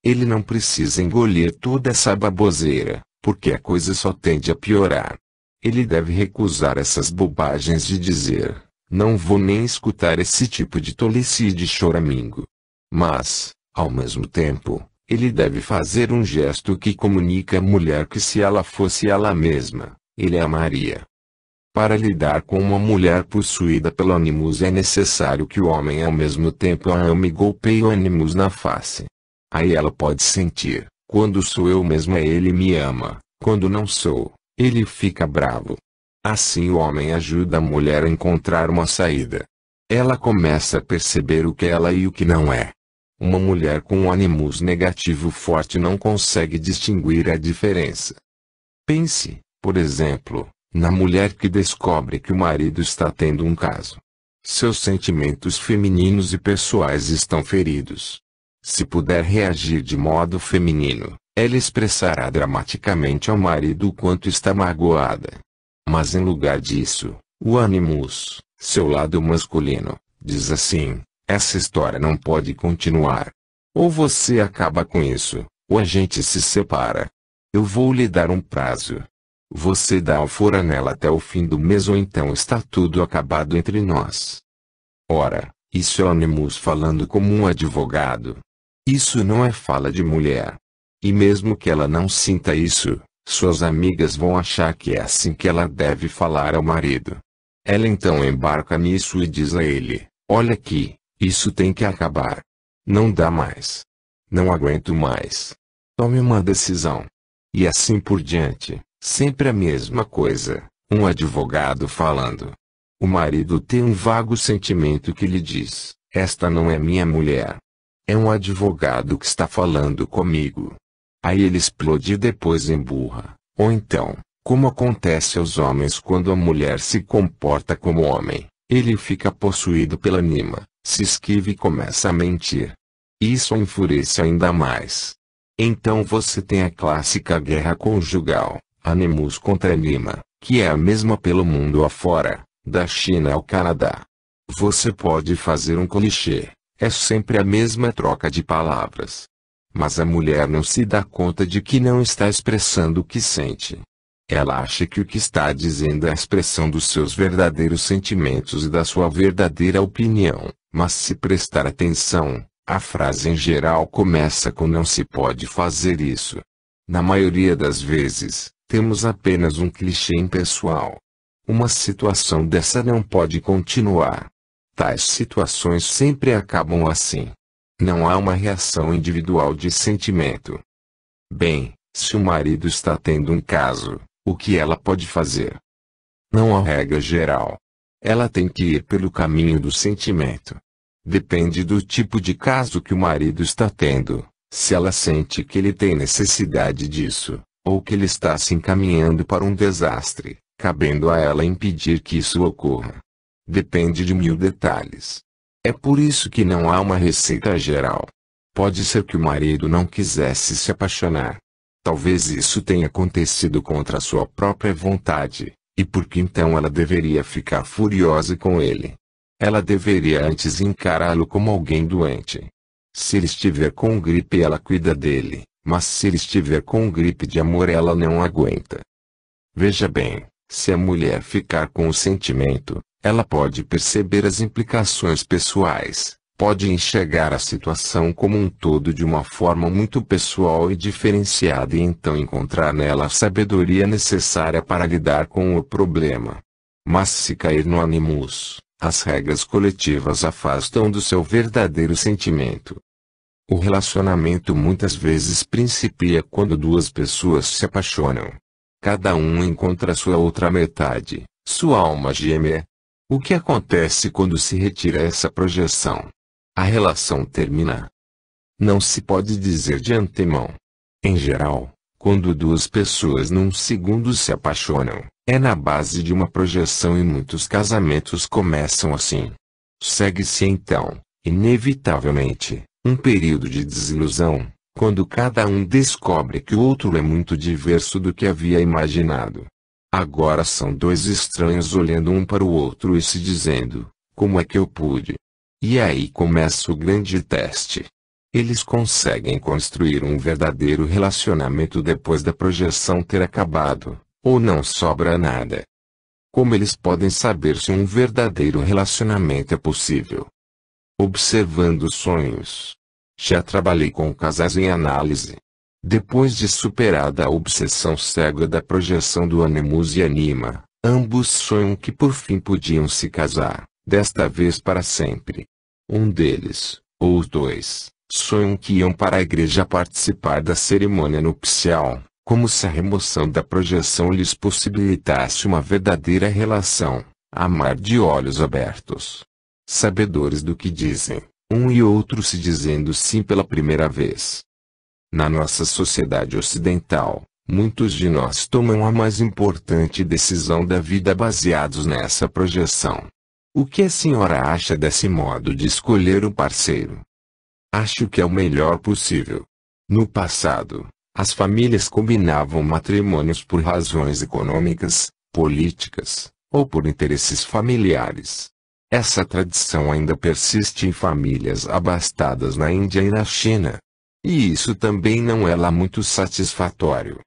A: Ele não precisa engolir toda essa baboseira, porque a coisa só tende a piorar. Ele deve recusar essas bobagens de dizer, não vou nem escutar esse tipo de tolice e de choramingo. Mas, ao mesmo tempo, ele deve fazer um gesto que comunica à mulher que se ela fosse ela mesma, ele a amaria. Para lidar com uma mulher possuída pelo animus é necessário que o homem ao mesmo tempo a ame e golpeie o animus na face. Aí ela pode sentir, quando sou eu mesma ele me ama, quando não sou, ele fica bravo. Assim o homem ajuda a mulher a encontrar uma saída. Ela começa a perceber o que é ela e o que não é. Uma mulher com um animus negativo forte não consegue distinguir a diferença. Pense, por exemplo, na mulher que descobre que o marido está tendo um caso. Seus sentimentos femininos e pessoais estão feridos. Se puder reagir de modo feminino, ela expressará dramaticamente ao marido o quanto está magoada. Mas em lugar disso, o animus, seu lado masculino, diz assim, essa história não pode continuar. Ou você acaba com isso, ou a gente se separa. Eu vou lhe dar um prazo. Você dá alfora nela até o fim do mês ou então está tudo acabado entre nós. Ora, isso é o animus falando como um advogado. Isso não é fala de mulher. E mesmo que ela não sinta isso, suas amigas vão achar que é assim que ela deve falar ao marido. Ela então embarca nisso e diz a ele, olha aqui, isso tem que acabar. Não dá mais. Não aguento mais. Tome uma decisão. E assim por diante, sempre a mesma coisa, um advogado falando. O marido tem um vago sentimento que lhe diz, esta não é minha mulher. É um advogado que está falando comigo. Aí ele explode e depois emburra. Ou então, como acontece aos homens quando a mulher se comporta como homem, ele fica possuído pela anima, se esquiva e começa a mentir. Isso o enfurece ainda mais. Então você tem a clássica guerra conjugal, animus contra anima, que é a mesma pelo mundo afora, da China ao Canadá. Você pode fazer um clichê, é sempre a mesma troca de palavras. Mas a mulher não se dá conta de que não está expressando o que sente. Ela acha que o que está dizendo é a expressão dos seus verdadeiros sentimentos e da sua verdadeira opinião, mas se prestar atenção, a frase em geral começa com não se pode fazer isso. Na maioria das vezes, temos apenas um clichê impessoal. Uma situação dessa não pode continuar. Tais situações sempre acabam assim. Não há uma reação individual de sentimento. Bem, se o marido está tendo um caso, o que ela pode fazer? Não há regra geral. Ela tem que ir pelo caminho do sentimento. Depende do tipo de caso que o marido está tendo, se ela sente que ele tem necessidade disso, ou que ele está se encaminhando para um desastre, cabendo a ela impedir que isso ocorra. Depende de 1000 detalhes. É por isso que não há uma receita geral. Pode ser que o marido não quisesse se apaixonar. Talvez isso tenha acontecido contra sua própria vontade, e porque então ela deveria ficar furiosa com ele. Ela deveria antes encará-lo como alguém doente. Se ele estiver com gripe ela cuida dele, mas se ele estiver com gripe de amor ela não aguenta. Veja bem, se a mulher ficar com o sentimento, ela pode perceber as implicações pessoais, pode enxergar a situação como um todo de uma forma muito pessoal e diferenciada e então encontrar nela a sabedoria necessária para lidar com o problema. Mas se cair no animus, As regras coletivas afastam do seu verdadeiro sentimento. O relacionamento muitas vezes principia quando duas pessoas se apaixonam. Cada um encontra sua outra metade, sua alma gêmea. O que acontece quando se retira essa projeção? A relação termina. Não se pode dizer de antemão. Em geral, quando duas pessoas num segundo se apaixonam, é na base de uma projeção e muitos casamentos começam assim. Segue-se então, inevitavelmente, um período de desilusão, quando cada um descobre que o outro é muito diverso do que havia imaginado. Agora são dois estranhos olhando um para o outro e se dizendo, como é que eu pude? E aí começa o grande teste. Eles conseguem construir um verdadeiro relacionamento depois da projeção ter acabado, ou não sobra nada? Como eles podem saber se um verdadeiro relacionamento é possível? Observando sonhos. Já trabalhei com casais em análise. Depois de superada a obsessão cega da projeção do animus e anima, ambos sonham que por fim podiam se casar, desta vez para sempre. Um deles, ou os dois, sonham que iam para a igreja participar da cerimônia nupcial, como se a remoção da projeção lhes possibilitasse uma verdadeira relação, amar de olhos abertos. Sabedores do que dizem, um e outro se dizendo sim pela primeira vez. Na nossa sociedade ocidental, muitos de nós tomam a mais importante decisão da vida baseados nessa projeção. O que a senhora acha desse modo de escolher um parceiro? Acho que é o melhor possível. No passado, as famílias combinavam matrimônios por razões econômicas, políticas, ou por interesses familiares. Essa tradição ainda persiste em famílias abastadas na Índia e na China. E isso também não é lá muito satisfatório.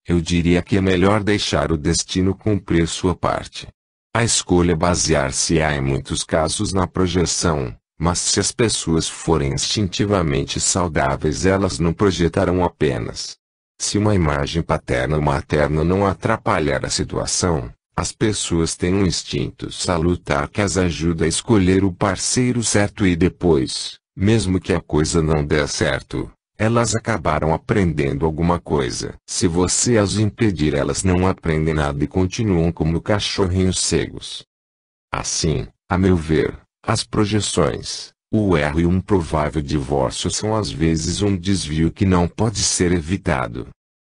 A: Eu diria que é melhor deixar o destino cumprir sua parte. A escolha basear-se-á em muitos casos na projeção, mas se as pessoas forem instintivamente saudáveis elas não projetarão apenas. Se uma imagem paterna ou materna não atrapalhar a situação, as pessoas têm um instinto salutar que as ajuda a escolher o parceiro certo e depois, mesmo que a coisa não dê certo, elas acabaram aprendendo alguma coisa. Se você as impedir elas não aprendem nada e continuam como cachorrinhos cegos. Assim, a meu ver, as projeções, o erro e um provável divórcio são às vezes um desvio que não pode ser evitado.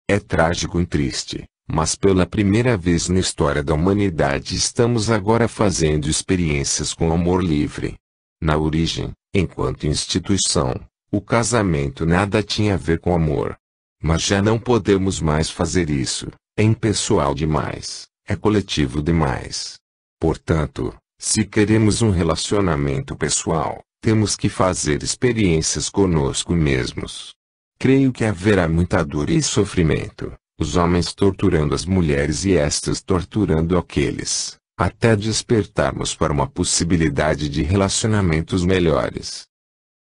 A: É trágico e triste, mas pela primeira vez na história da humanidade estamos agora fazendo experiências com amor livre. Na origem, enquanto instituição, o casamento nada tinha a ver com amor. Mas já não podemos mais fazer isso, é impessoal demais, é coletivo demais. Portanto, se queremos um relacionamento pessoal, temos que fazer experiências conosco mesmos. Creio que haverá muita dor e sofrimento, os homens torturando as mulheres e estas torturando aqueles, até despertarmos para uma possibilidade de relacionamentos melhores.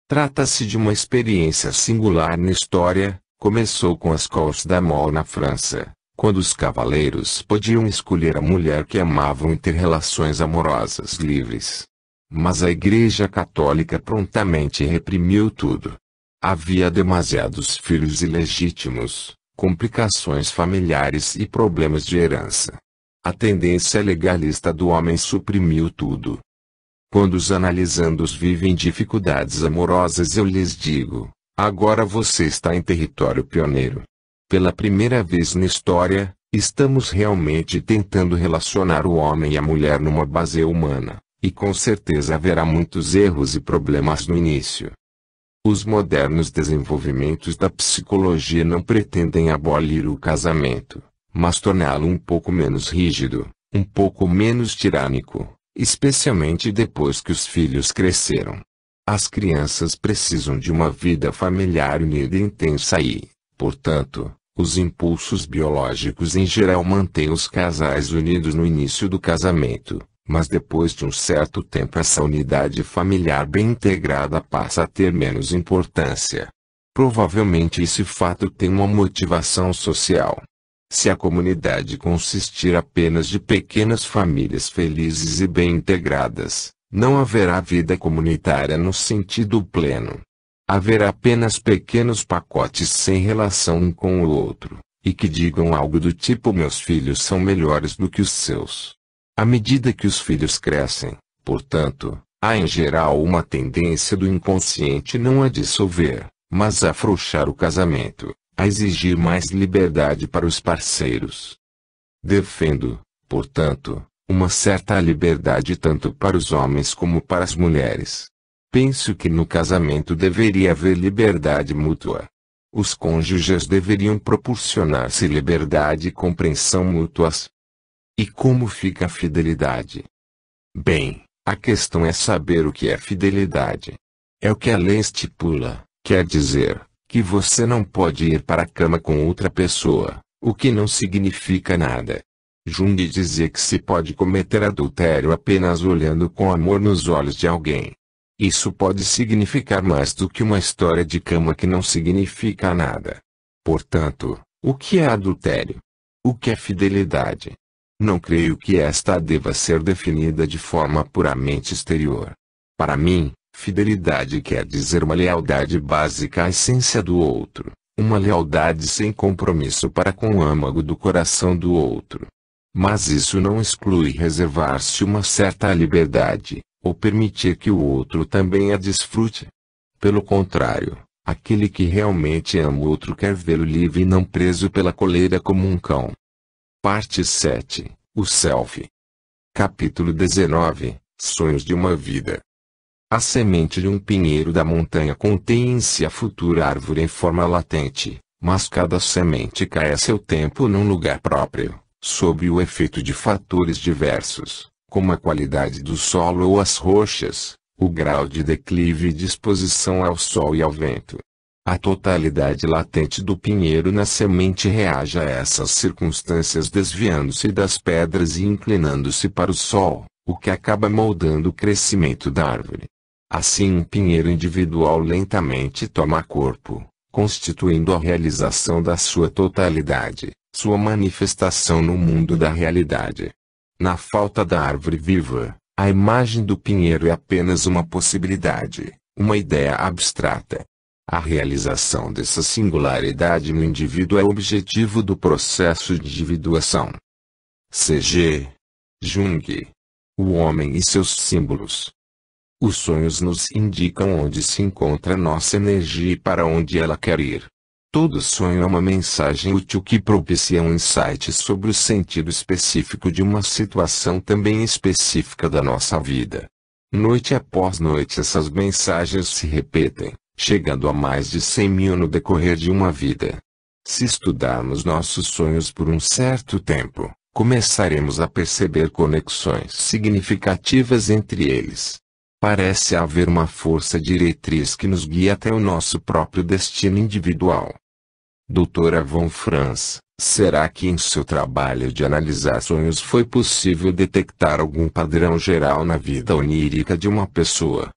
A: Trata-se de uma experiência singular na história, começou com as Cours d'Amour na França, quando os cavaleiros podiam escolher a mulher que amavam e ter relações amorosas livres. Mas a Igreja Católica prontamente reprimiu tudo. Havia demasiados filhos ilegítimos, complicações familiares e problemas de herança. A tendência legalista do homem suprimiu tudo. Quando os analisandos vivem dificuldades amorosas eu lhes digo, agora você está em território pioneiro. Pela primeira vez na história, estamos realmente tentando relacionar o homem e a mulher numa base humana, e com certeza haverá muitos erros e problemas no início. Os modernos desenvolvimentos da psicologia não pretendem abolir o casamento, mas torná-lo um pouco menos rígido, um pouco menos tirânico, especialmente depois que os filhos cresceram. As crianças precisam de uma vida familiar unida e intensa e, portanto, os impulsos biológicos em geral mantêm os casais unidos no início do casamento, mas depois de um certo tempo essa unidade familiar bem integrada passa a ter menos importância. Provavelmente esse fato tem uma motivação social. Se a comunidade consistir apenas de pequenas famílias felizes e bem integradas, não haverá vida comunitária no sentido pleno. Haverá apenas pequenos pacotes sem relação um com o outro, e que digam algo do tipo: meus filhos são melhores do que os seus. À medida que os filhos crescem, portanto, há em geral uma tendência do inconsciente não a dissolver, mas a afrouxar o casamento, a exigir mais liberdade para os parceiros. Defendo, portanto, uma certa liberdade tanto para os homens como para as mulheres. Penso que no casamento deveria haver liberdade mútua. Os cônjuges deveriam proporcionar-se liberdade e compreensão mútuas. E como fica a fidelidade? Bem, a questão é saber o que é fidelidade. É o que a lei estipula, quer dizer, que você não pode ir para a cama com outra pessoa, o que não significa nada. Jung dizia que se pode cometer adultério apenas olhando com amor nos olhos de alguém. Isso pode significar mais do que uma história de cama que não significa nada. Portanto, o que é adultério? O que é fidelidade? Não creio que esta deva ser definida de forma puramente exterior. Para mim, fidelidade quer dizer uma lealdade básica à essência do outro, uma lealdade sem compromisso para com o âmago do coração do outro. Mas isso não exclui reservar-se uma certa liberdade, ou permitir que o outro também a desfrute. Pelo contrário, aquele que realmente ama o outro quer vê-lo livre e não preso pela coleira como um cão. Parte 7. O Self. Capítulo 19. Sonhos de uma vida. A semente de um pinheiro da montanha contém em si a futura árvore em forma latente, mas cada semente cai a seu tempo num lugar próprio, sob o efeito de fatores diversos, como a qualidade do solo ou as rochas, o grau de declive e disposição ao sol e ao vento. A totalidade latente do pinheiro na semente reage a essas circunstâncias desviando-se das pedras e inclinando-se para o sol, o que acaba moldando o crescimento da árvore. Assim um pinheiro individual lentamente toma corpo, constituindo a realização da sua totalidade, sua manifestação no mundo da realidade. Na falta da árvore viva, a imagem do pinheiro é apenas uma possibilidade, uma ideia abstrata. A realização dessa singularidade no indivíduo é o objetivo do processo de individuação. C.G. Jung. O homem e seus símbolos. Os sonhos nos indicam onde se encontra nossa energia e para onde ela quer ir. Todo sonho é uma mensagem útil que propicia um insight sobre o sentido específico de uma situação também específica da nossa vida. Noite após noite essas mensagens se repetem, chegando a mais de 100.000 no decorrer de uma vida. Se estudarmos nossos sonhos por um certo tempo, começaremos a perceber conexões significativas entre eles. Parece haver uma força diretriz que nos guia até o nosso próprio destino individual. Doutora Von Franz, será que em seu trabalho de analisar sonhos foi possível detectar algum padrão geral na vida onírica de uma pessoa?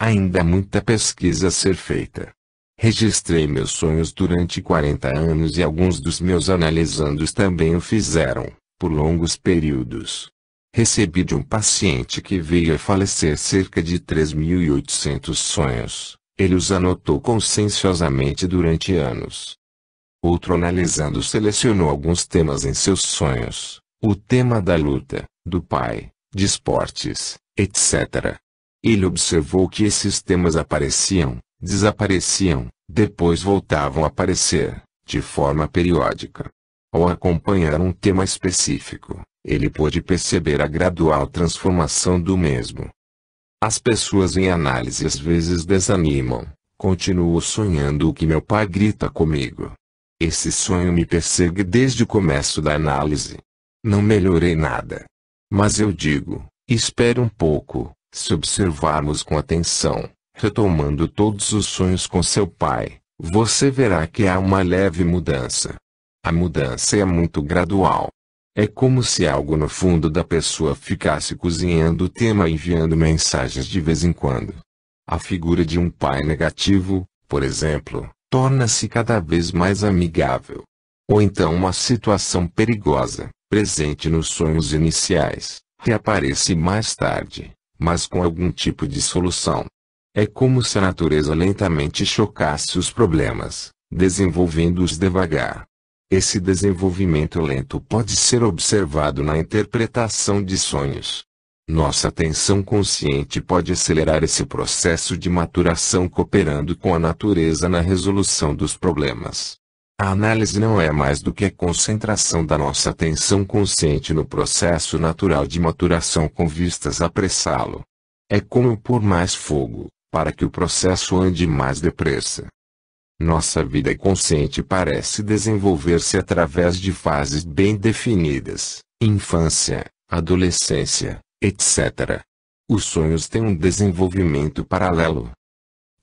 A: Ainda há muita pesquisa a ser feita. Registrei meus sonhos durante 40 anos e alguns dos meus analisandos também o fizeram, por longos períodos. Recebi de um paciente que veio a falecer cerca de 3.800 sonhos. Ele os anotou conscienciosamente durante anos. Outro analisando selecionou alguns temas em seus sonhos. O tema da luta, do pai, de esportes, etc. Ele observou que esses temas apareciam, desapareciam, depois voltavam a aparecer, de forma periódica. Ao acompanhar um tema específico, ele pôde perceber a gradual transformação do mesmo. As pessoas em análise às vezes desanimam. Continuo sonhando o que meu pai grita comigo. Esse sonho me persegue desde o começo da análise. Não melhorei nada. Mas eu digo, espere um pouco, se observarmos com atenção, retomando todos os sonhos com seu pai, você verá que há uma leve mudança. A mudança é muito gradual. É como se algo no fundo da pessoa ficasse cozinhando o tema e enviando mensagens de vez em quando. A figura de um pai negativo, por exemplo, torna-se cada vez mais amigável. Ou então uma situação perigosa, presente nos sonhos iniciais, reaparece mais tarde, mas com algum tipo de solução. É como se a natureza lentamente chocasse os problemas, desenvolvendo-os devagar. Esse desenvolvimento lento pode ser observado na interpretação de sonhos. Nossa atenção consciente pode acelerar esse processo de maturação cooperando com a natureza na resolução dos problemas. A análise não é mais do que a concentração da nossa atenção consciente no processo natural de maturação com vistas a apressá-lo. É como pôr mais fogo, para que o processo ande mais depressa. Nossa vida consciente parece desenvolver-se através de fases bem definidas, infância, adolescência, etc. Os sonhos têm um desenvolvimento paralelo.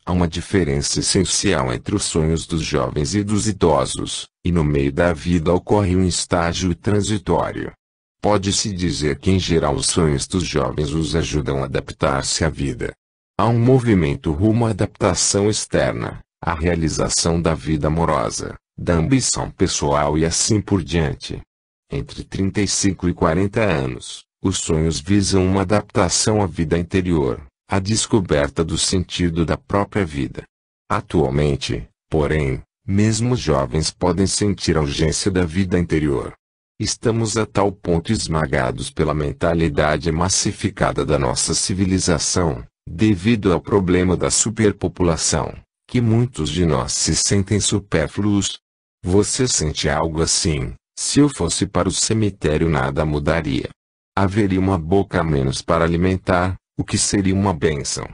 A: Há uma diferença essencial entre os sonhos dos jovens e dos idosos, e no meio da vida ocorre um estágio transitório. Pode-se dizer que em geral os sonhos dos jovens os ajudam a adaptar-se à vida. Há um movimento rumo à adaptação externa, à realização da vida amorosa, da ambição pessoal e assim por diante. Entre 35 e 40 anos, os sonhos visam uma adaptação à vida interior, a descoberta do sentido da própria vida. Atualmente, porém, mesmo os jovens podem sentir a urgência da vida interior. Estamos a tal ponto esmagados pela mentalidade massificada da nossa civilização, devido ao problema da superpopulação, que muitos de nós se sentem supérfluos. Você sente algo assim? Se eu fosse para o cemitério nada mudaria. Haveria uma boca a menos para alimentar, o que seria uma bênção.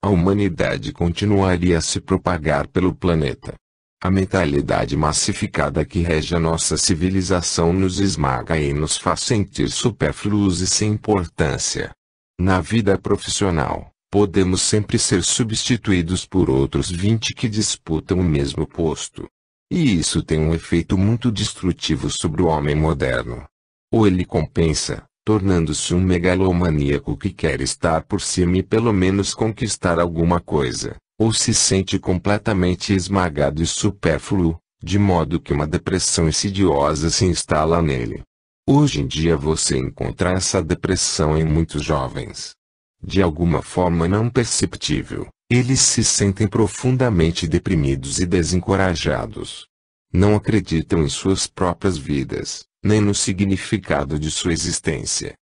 A: A humanidade continuaria a se propagar pelo planeta. A mentalidade massificada que rege a nossa civilização nos esmaga e nos faz sentir supérfluos e sem importância. Na vida profissional, podemos sempre ser substituídos por outros 20 que disputam o mesmo posto. E isso tem um efeito muito destrutivo sobre o homem moderno. Ou ele compensa, tornando-se um megalomaníaco que quer estar por cima e pelo menos conquistar alguma coisa, ou se sente completamente esmagado e supérfluo, de modo que uma depressão insidiosa se instala nele. Hoje em dia você encontra essa depressão em muitos jovens. De alguma forma não perceptível, eles se sentem profundamente deprimidos e desencorajados. Não acreditam em suas próprias vidas, nem no significado de sua existência.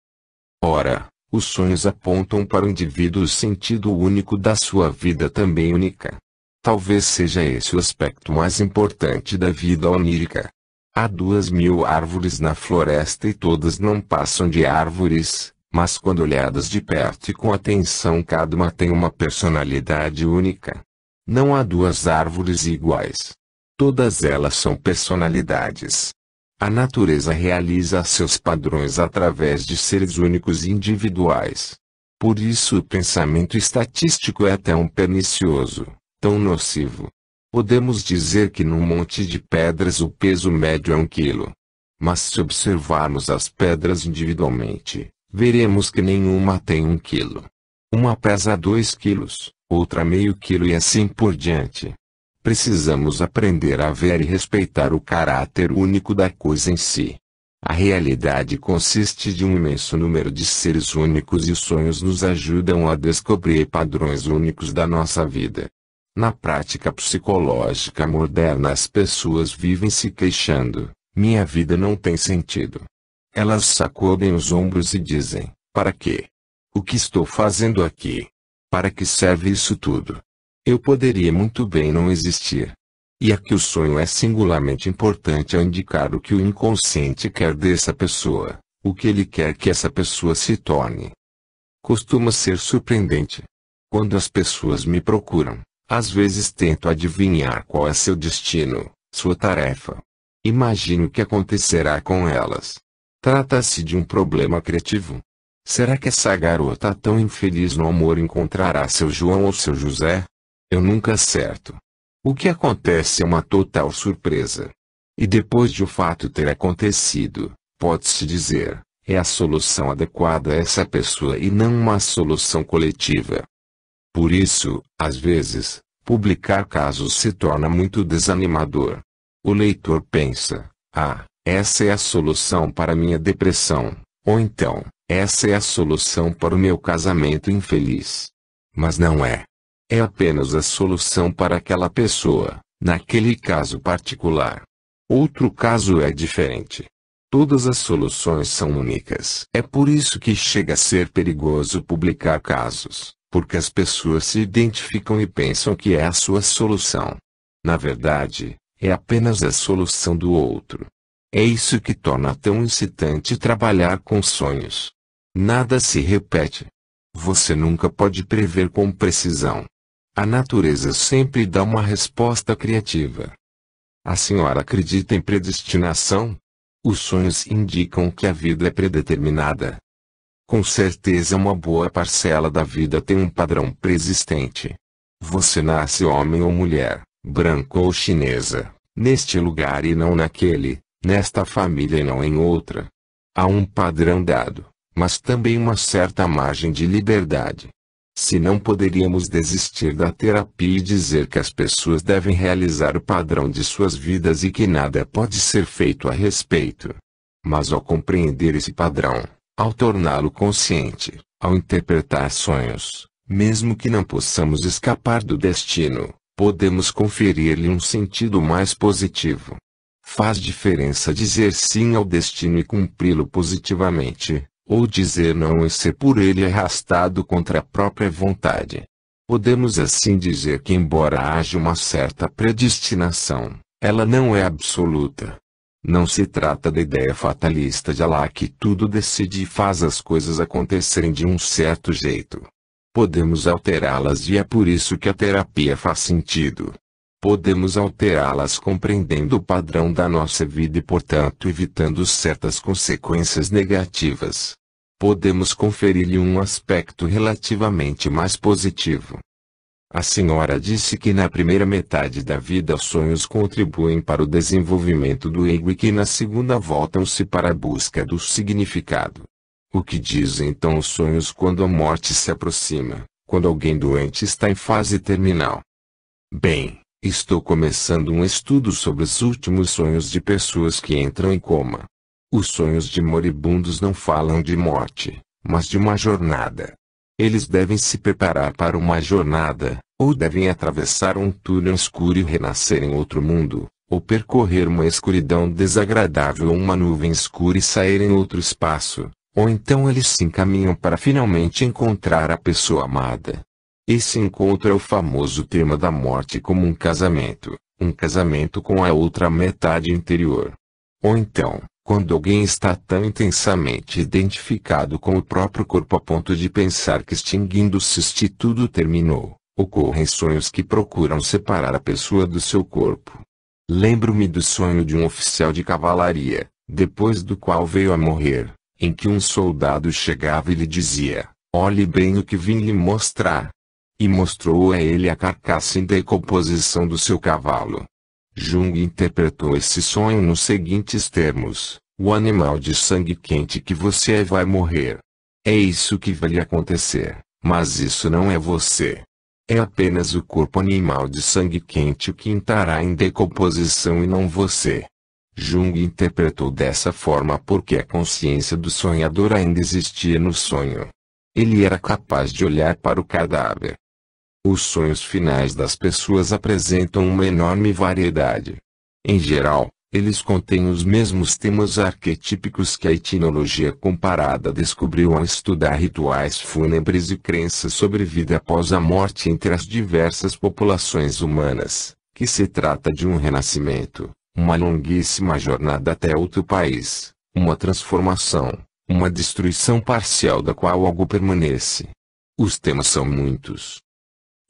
A: Ora, os sonhos apontam para o indivíduo o sentido único da sua vida também única. Talvez seja esse o aspecto mais importante da vida onírica. Há 2000 árvores na floresta e todas não passam de árvores, mas quando olhadas de perto e com atenção cada uma tem uma personalidade única. Não há duas árvores iguais. Todas elas são personalidades. A natureza realiza seus padrões através de seres únicos e individuais. Por isso o pensamento estatístico é tão pernicioso, tão nocivo. Podemos dizer que num monte de pedras o peso médio é 1 quilo. Mas se observarmos as pedras individualmente, veremos que nenhuma tem 1 quilo. Uma pesa 2 quilos, outra meio quilo e assim por diante. Precisamos aprender a ver e respeitar o caráter único da coisa em si. A realidade consiste de um imenso número de seres únicos e os sonhos nos ajudam a descobrir padrões únicos da nossa vida. Na prática psicológica moderna as pessoas vivem se queixando, minha vida não tem sentido. Elas sacudem os ombros e dizem, para quê? O que estou fazendo aqui? Para que serve isso tudo? Eu poderia muito bem não existir. E aqui o sonho é singularmente importante ao indicar o que o inconsciente quer dessa pessoa, o que ele quer que essa pessoa se torne. Costuma ser surpreendente. Quando as pessoas me procuram, às vezes tento adivinhar qual é seu destino, sua tarefa. Imagino o que acontecerá com elas. Trata-se de um problema criativo. Será que essa garota tão infeliz no amor encontrará seu João ou seu José? Eu nunca acerto. O que acontece é uma total surpresa. E depois de o fato ter acontecido, pode-se dizer, é a solução adequada a essa pessoa e não uma solução coletiva. Por isso, às vezes, publicar casos se torna muito desanimador. O leitor pensa, Ah, essa é a solução para minha depressão. Ou então, essa é a solução para o meu casamento infeliz. Mas não é. É apenas a solução para aquela pessoa, naquele caso particular. Outro caso é diferente. Todas as soluções são únicas. É por isso que chega a ser perigoso publicar casos, porque as pessoas se identificam e pensam que é a sua solução. Na verdade, é apenas a solução do outro. É isso que torna tão excitante trabalhar com sonhos. Nada se repete. Você nunca pode prever com precisão. A natureza sempre dá uma resposta criativa. A senhora acredita em predestinação? Os sonhos indicam que a vida é predeterminada. Com certeza uma boa parcela da vida tem um padrão preexistente. Você nasce homem ou mulher, branco ou chinesa, neste lugar e não naquele, nesta família e não em outra. Há um padrão dado, mas também uma certa margem de liberdade. Se não poderíamos desistir da terapia e dizer que as pessoas devem realizar o padrão de suas vidas e que nada pode ser feito a respeito. Mas ao compreender esse padrão, ao torná-lo consciente, ao interpretar sonhos, mesmo que não possamos escapar do destino, podemos conferir-lhe um sentido mais positivo. Faz diferença dizer sim ao destino e cumpri-lo positivamente, ou dizer não e ser por ele arrastado contra a própria vontade. Podemos assim dizer que embora haja uma certa predestinação, ela não é absoluta. Não se trata da ideia fatalista de Allah que tudo decide e faz as coisas acontecerem de um certo jeito. Podemos alterá-las e é por isso que a terapia faz sentido. Podemos alterá-las compreendendo o padrão da nossa vida e portanto evitando certas consequências negativas. Podemos conferir-lhe um aspecto relativamente mais positivo. A senhora disse que na primeira metade da vida os sonhos contribuem para o desenvolvimento do ego e que na segunda voltam-se para a busca do significado. O que dizem então os sonhos quando a morte se aproxima, quando alguém doente está em fase terminal? Bem, estou começando um estudo sobre os últimos sonhos de pessoas que entram em coma. Os sonhos de moribundos não falam de morte, mas de uma jornada. Eles devem se preparar para uma jornada, ou devem atravessar um túnel escuro e renascer em outro mundo, ou percorrer uma escuridão desagradável ou uma nuvem escura e sair em outro espaço, ou então eles se encaminham para finalmente encontrar a pessoa amada. Esse encontro é o famoso tema da morte como um casamento com a outra metade interior. Ou então, quando alguém está tão intensamente identificado com o próprio corpo a ponto de pensar que extinguindo-se tudo terminou, ocorrem sonhos que procuram separar a pessoa do seu corpo. Lembro-me do sonho de um oficial de cavalaria, depois do qual veio a morrer, em que um soldado chegava e lhe dizia: "Olhe bem o que vim lhe mostrar." E mostrou a ele a carcaça em decomposição do seu cavalo. Jung interpretou esse sonho nos seguintes termos: o animal de sangue quente que você é vai morrer. É isso que vai lhe acontecer, mas isso não é você. É apenas o corpo animal de sangue quente o que entrará em decomposição e não você. Jung interpretou dessa forma porque a consciência do sonhador ainda existia no sonho. Ele era capaz de olhar para o cadáver. Os sonhos finais das pessoas apresentam uma enorme variedade. Em geral, eles contêm os mesmos temas arquetípicos que a etnologia comparada descobriu ao estudar rituais fúnebres e crenças sobre vida após a morte entre as diversas populações humanas, que se trata de um renascimento, uma longuíssima jornada até outro país, uma transformação, uma destruição parcial da qual algo permanece. Os temas são muitos.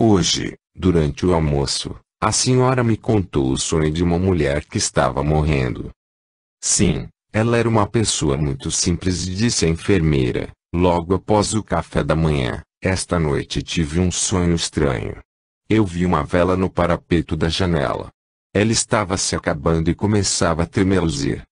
A: Hoje, durante o almoço, a senhora me contou o sonho de uma mulher que estava morrendo. Sim, ela era uma pessoa muito simples, disse a enfermeira, logo após o café da manhã. Esta noite tive um sonho estranho. Eu vi uma vela no parapeito da janela. Ela estava se acabando e começava a tremeluzir.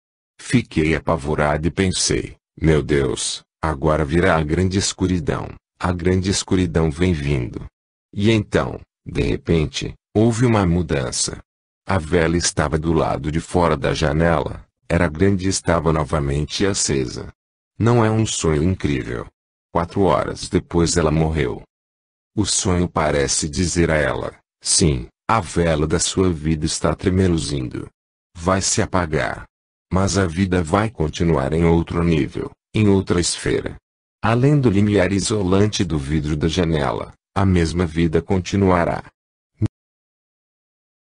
A: Fiquei apavorado e pensei: meu Deus, agora virá a grande escuridão. A grande escuridão vem vindo. E então, de repente, houve uma mudança. A vela estava do lado de fora da janela, Era grande e estava novamente acesa. Não é um sonho incrível? 4 horas depois ela morreu. O sonho parece dizer a ela: sim, a vela da sua vida está tremeluzindo. Vai se apagar. Mas a vida vai continuar em outro nível, em outra esfera. Além do limiar isolante do vidro da janela, a mesma vida continuará.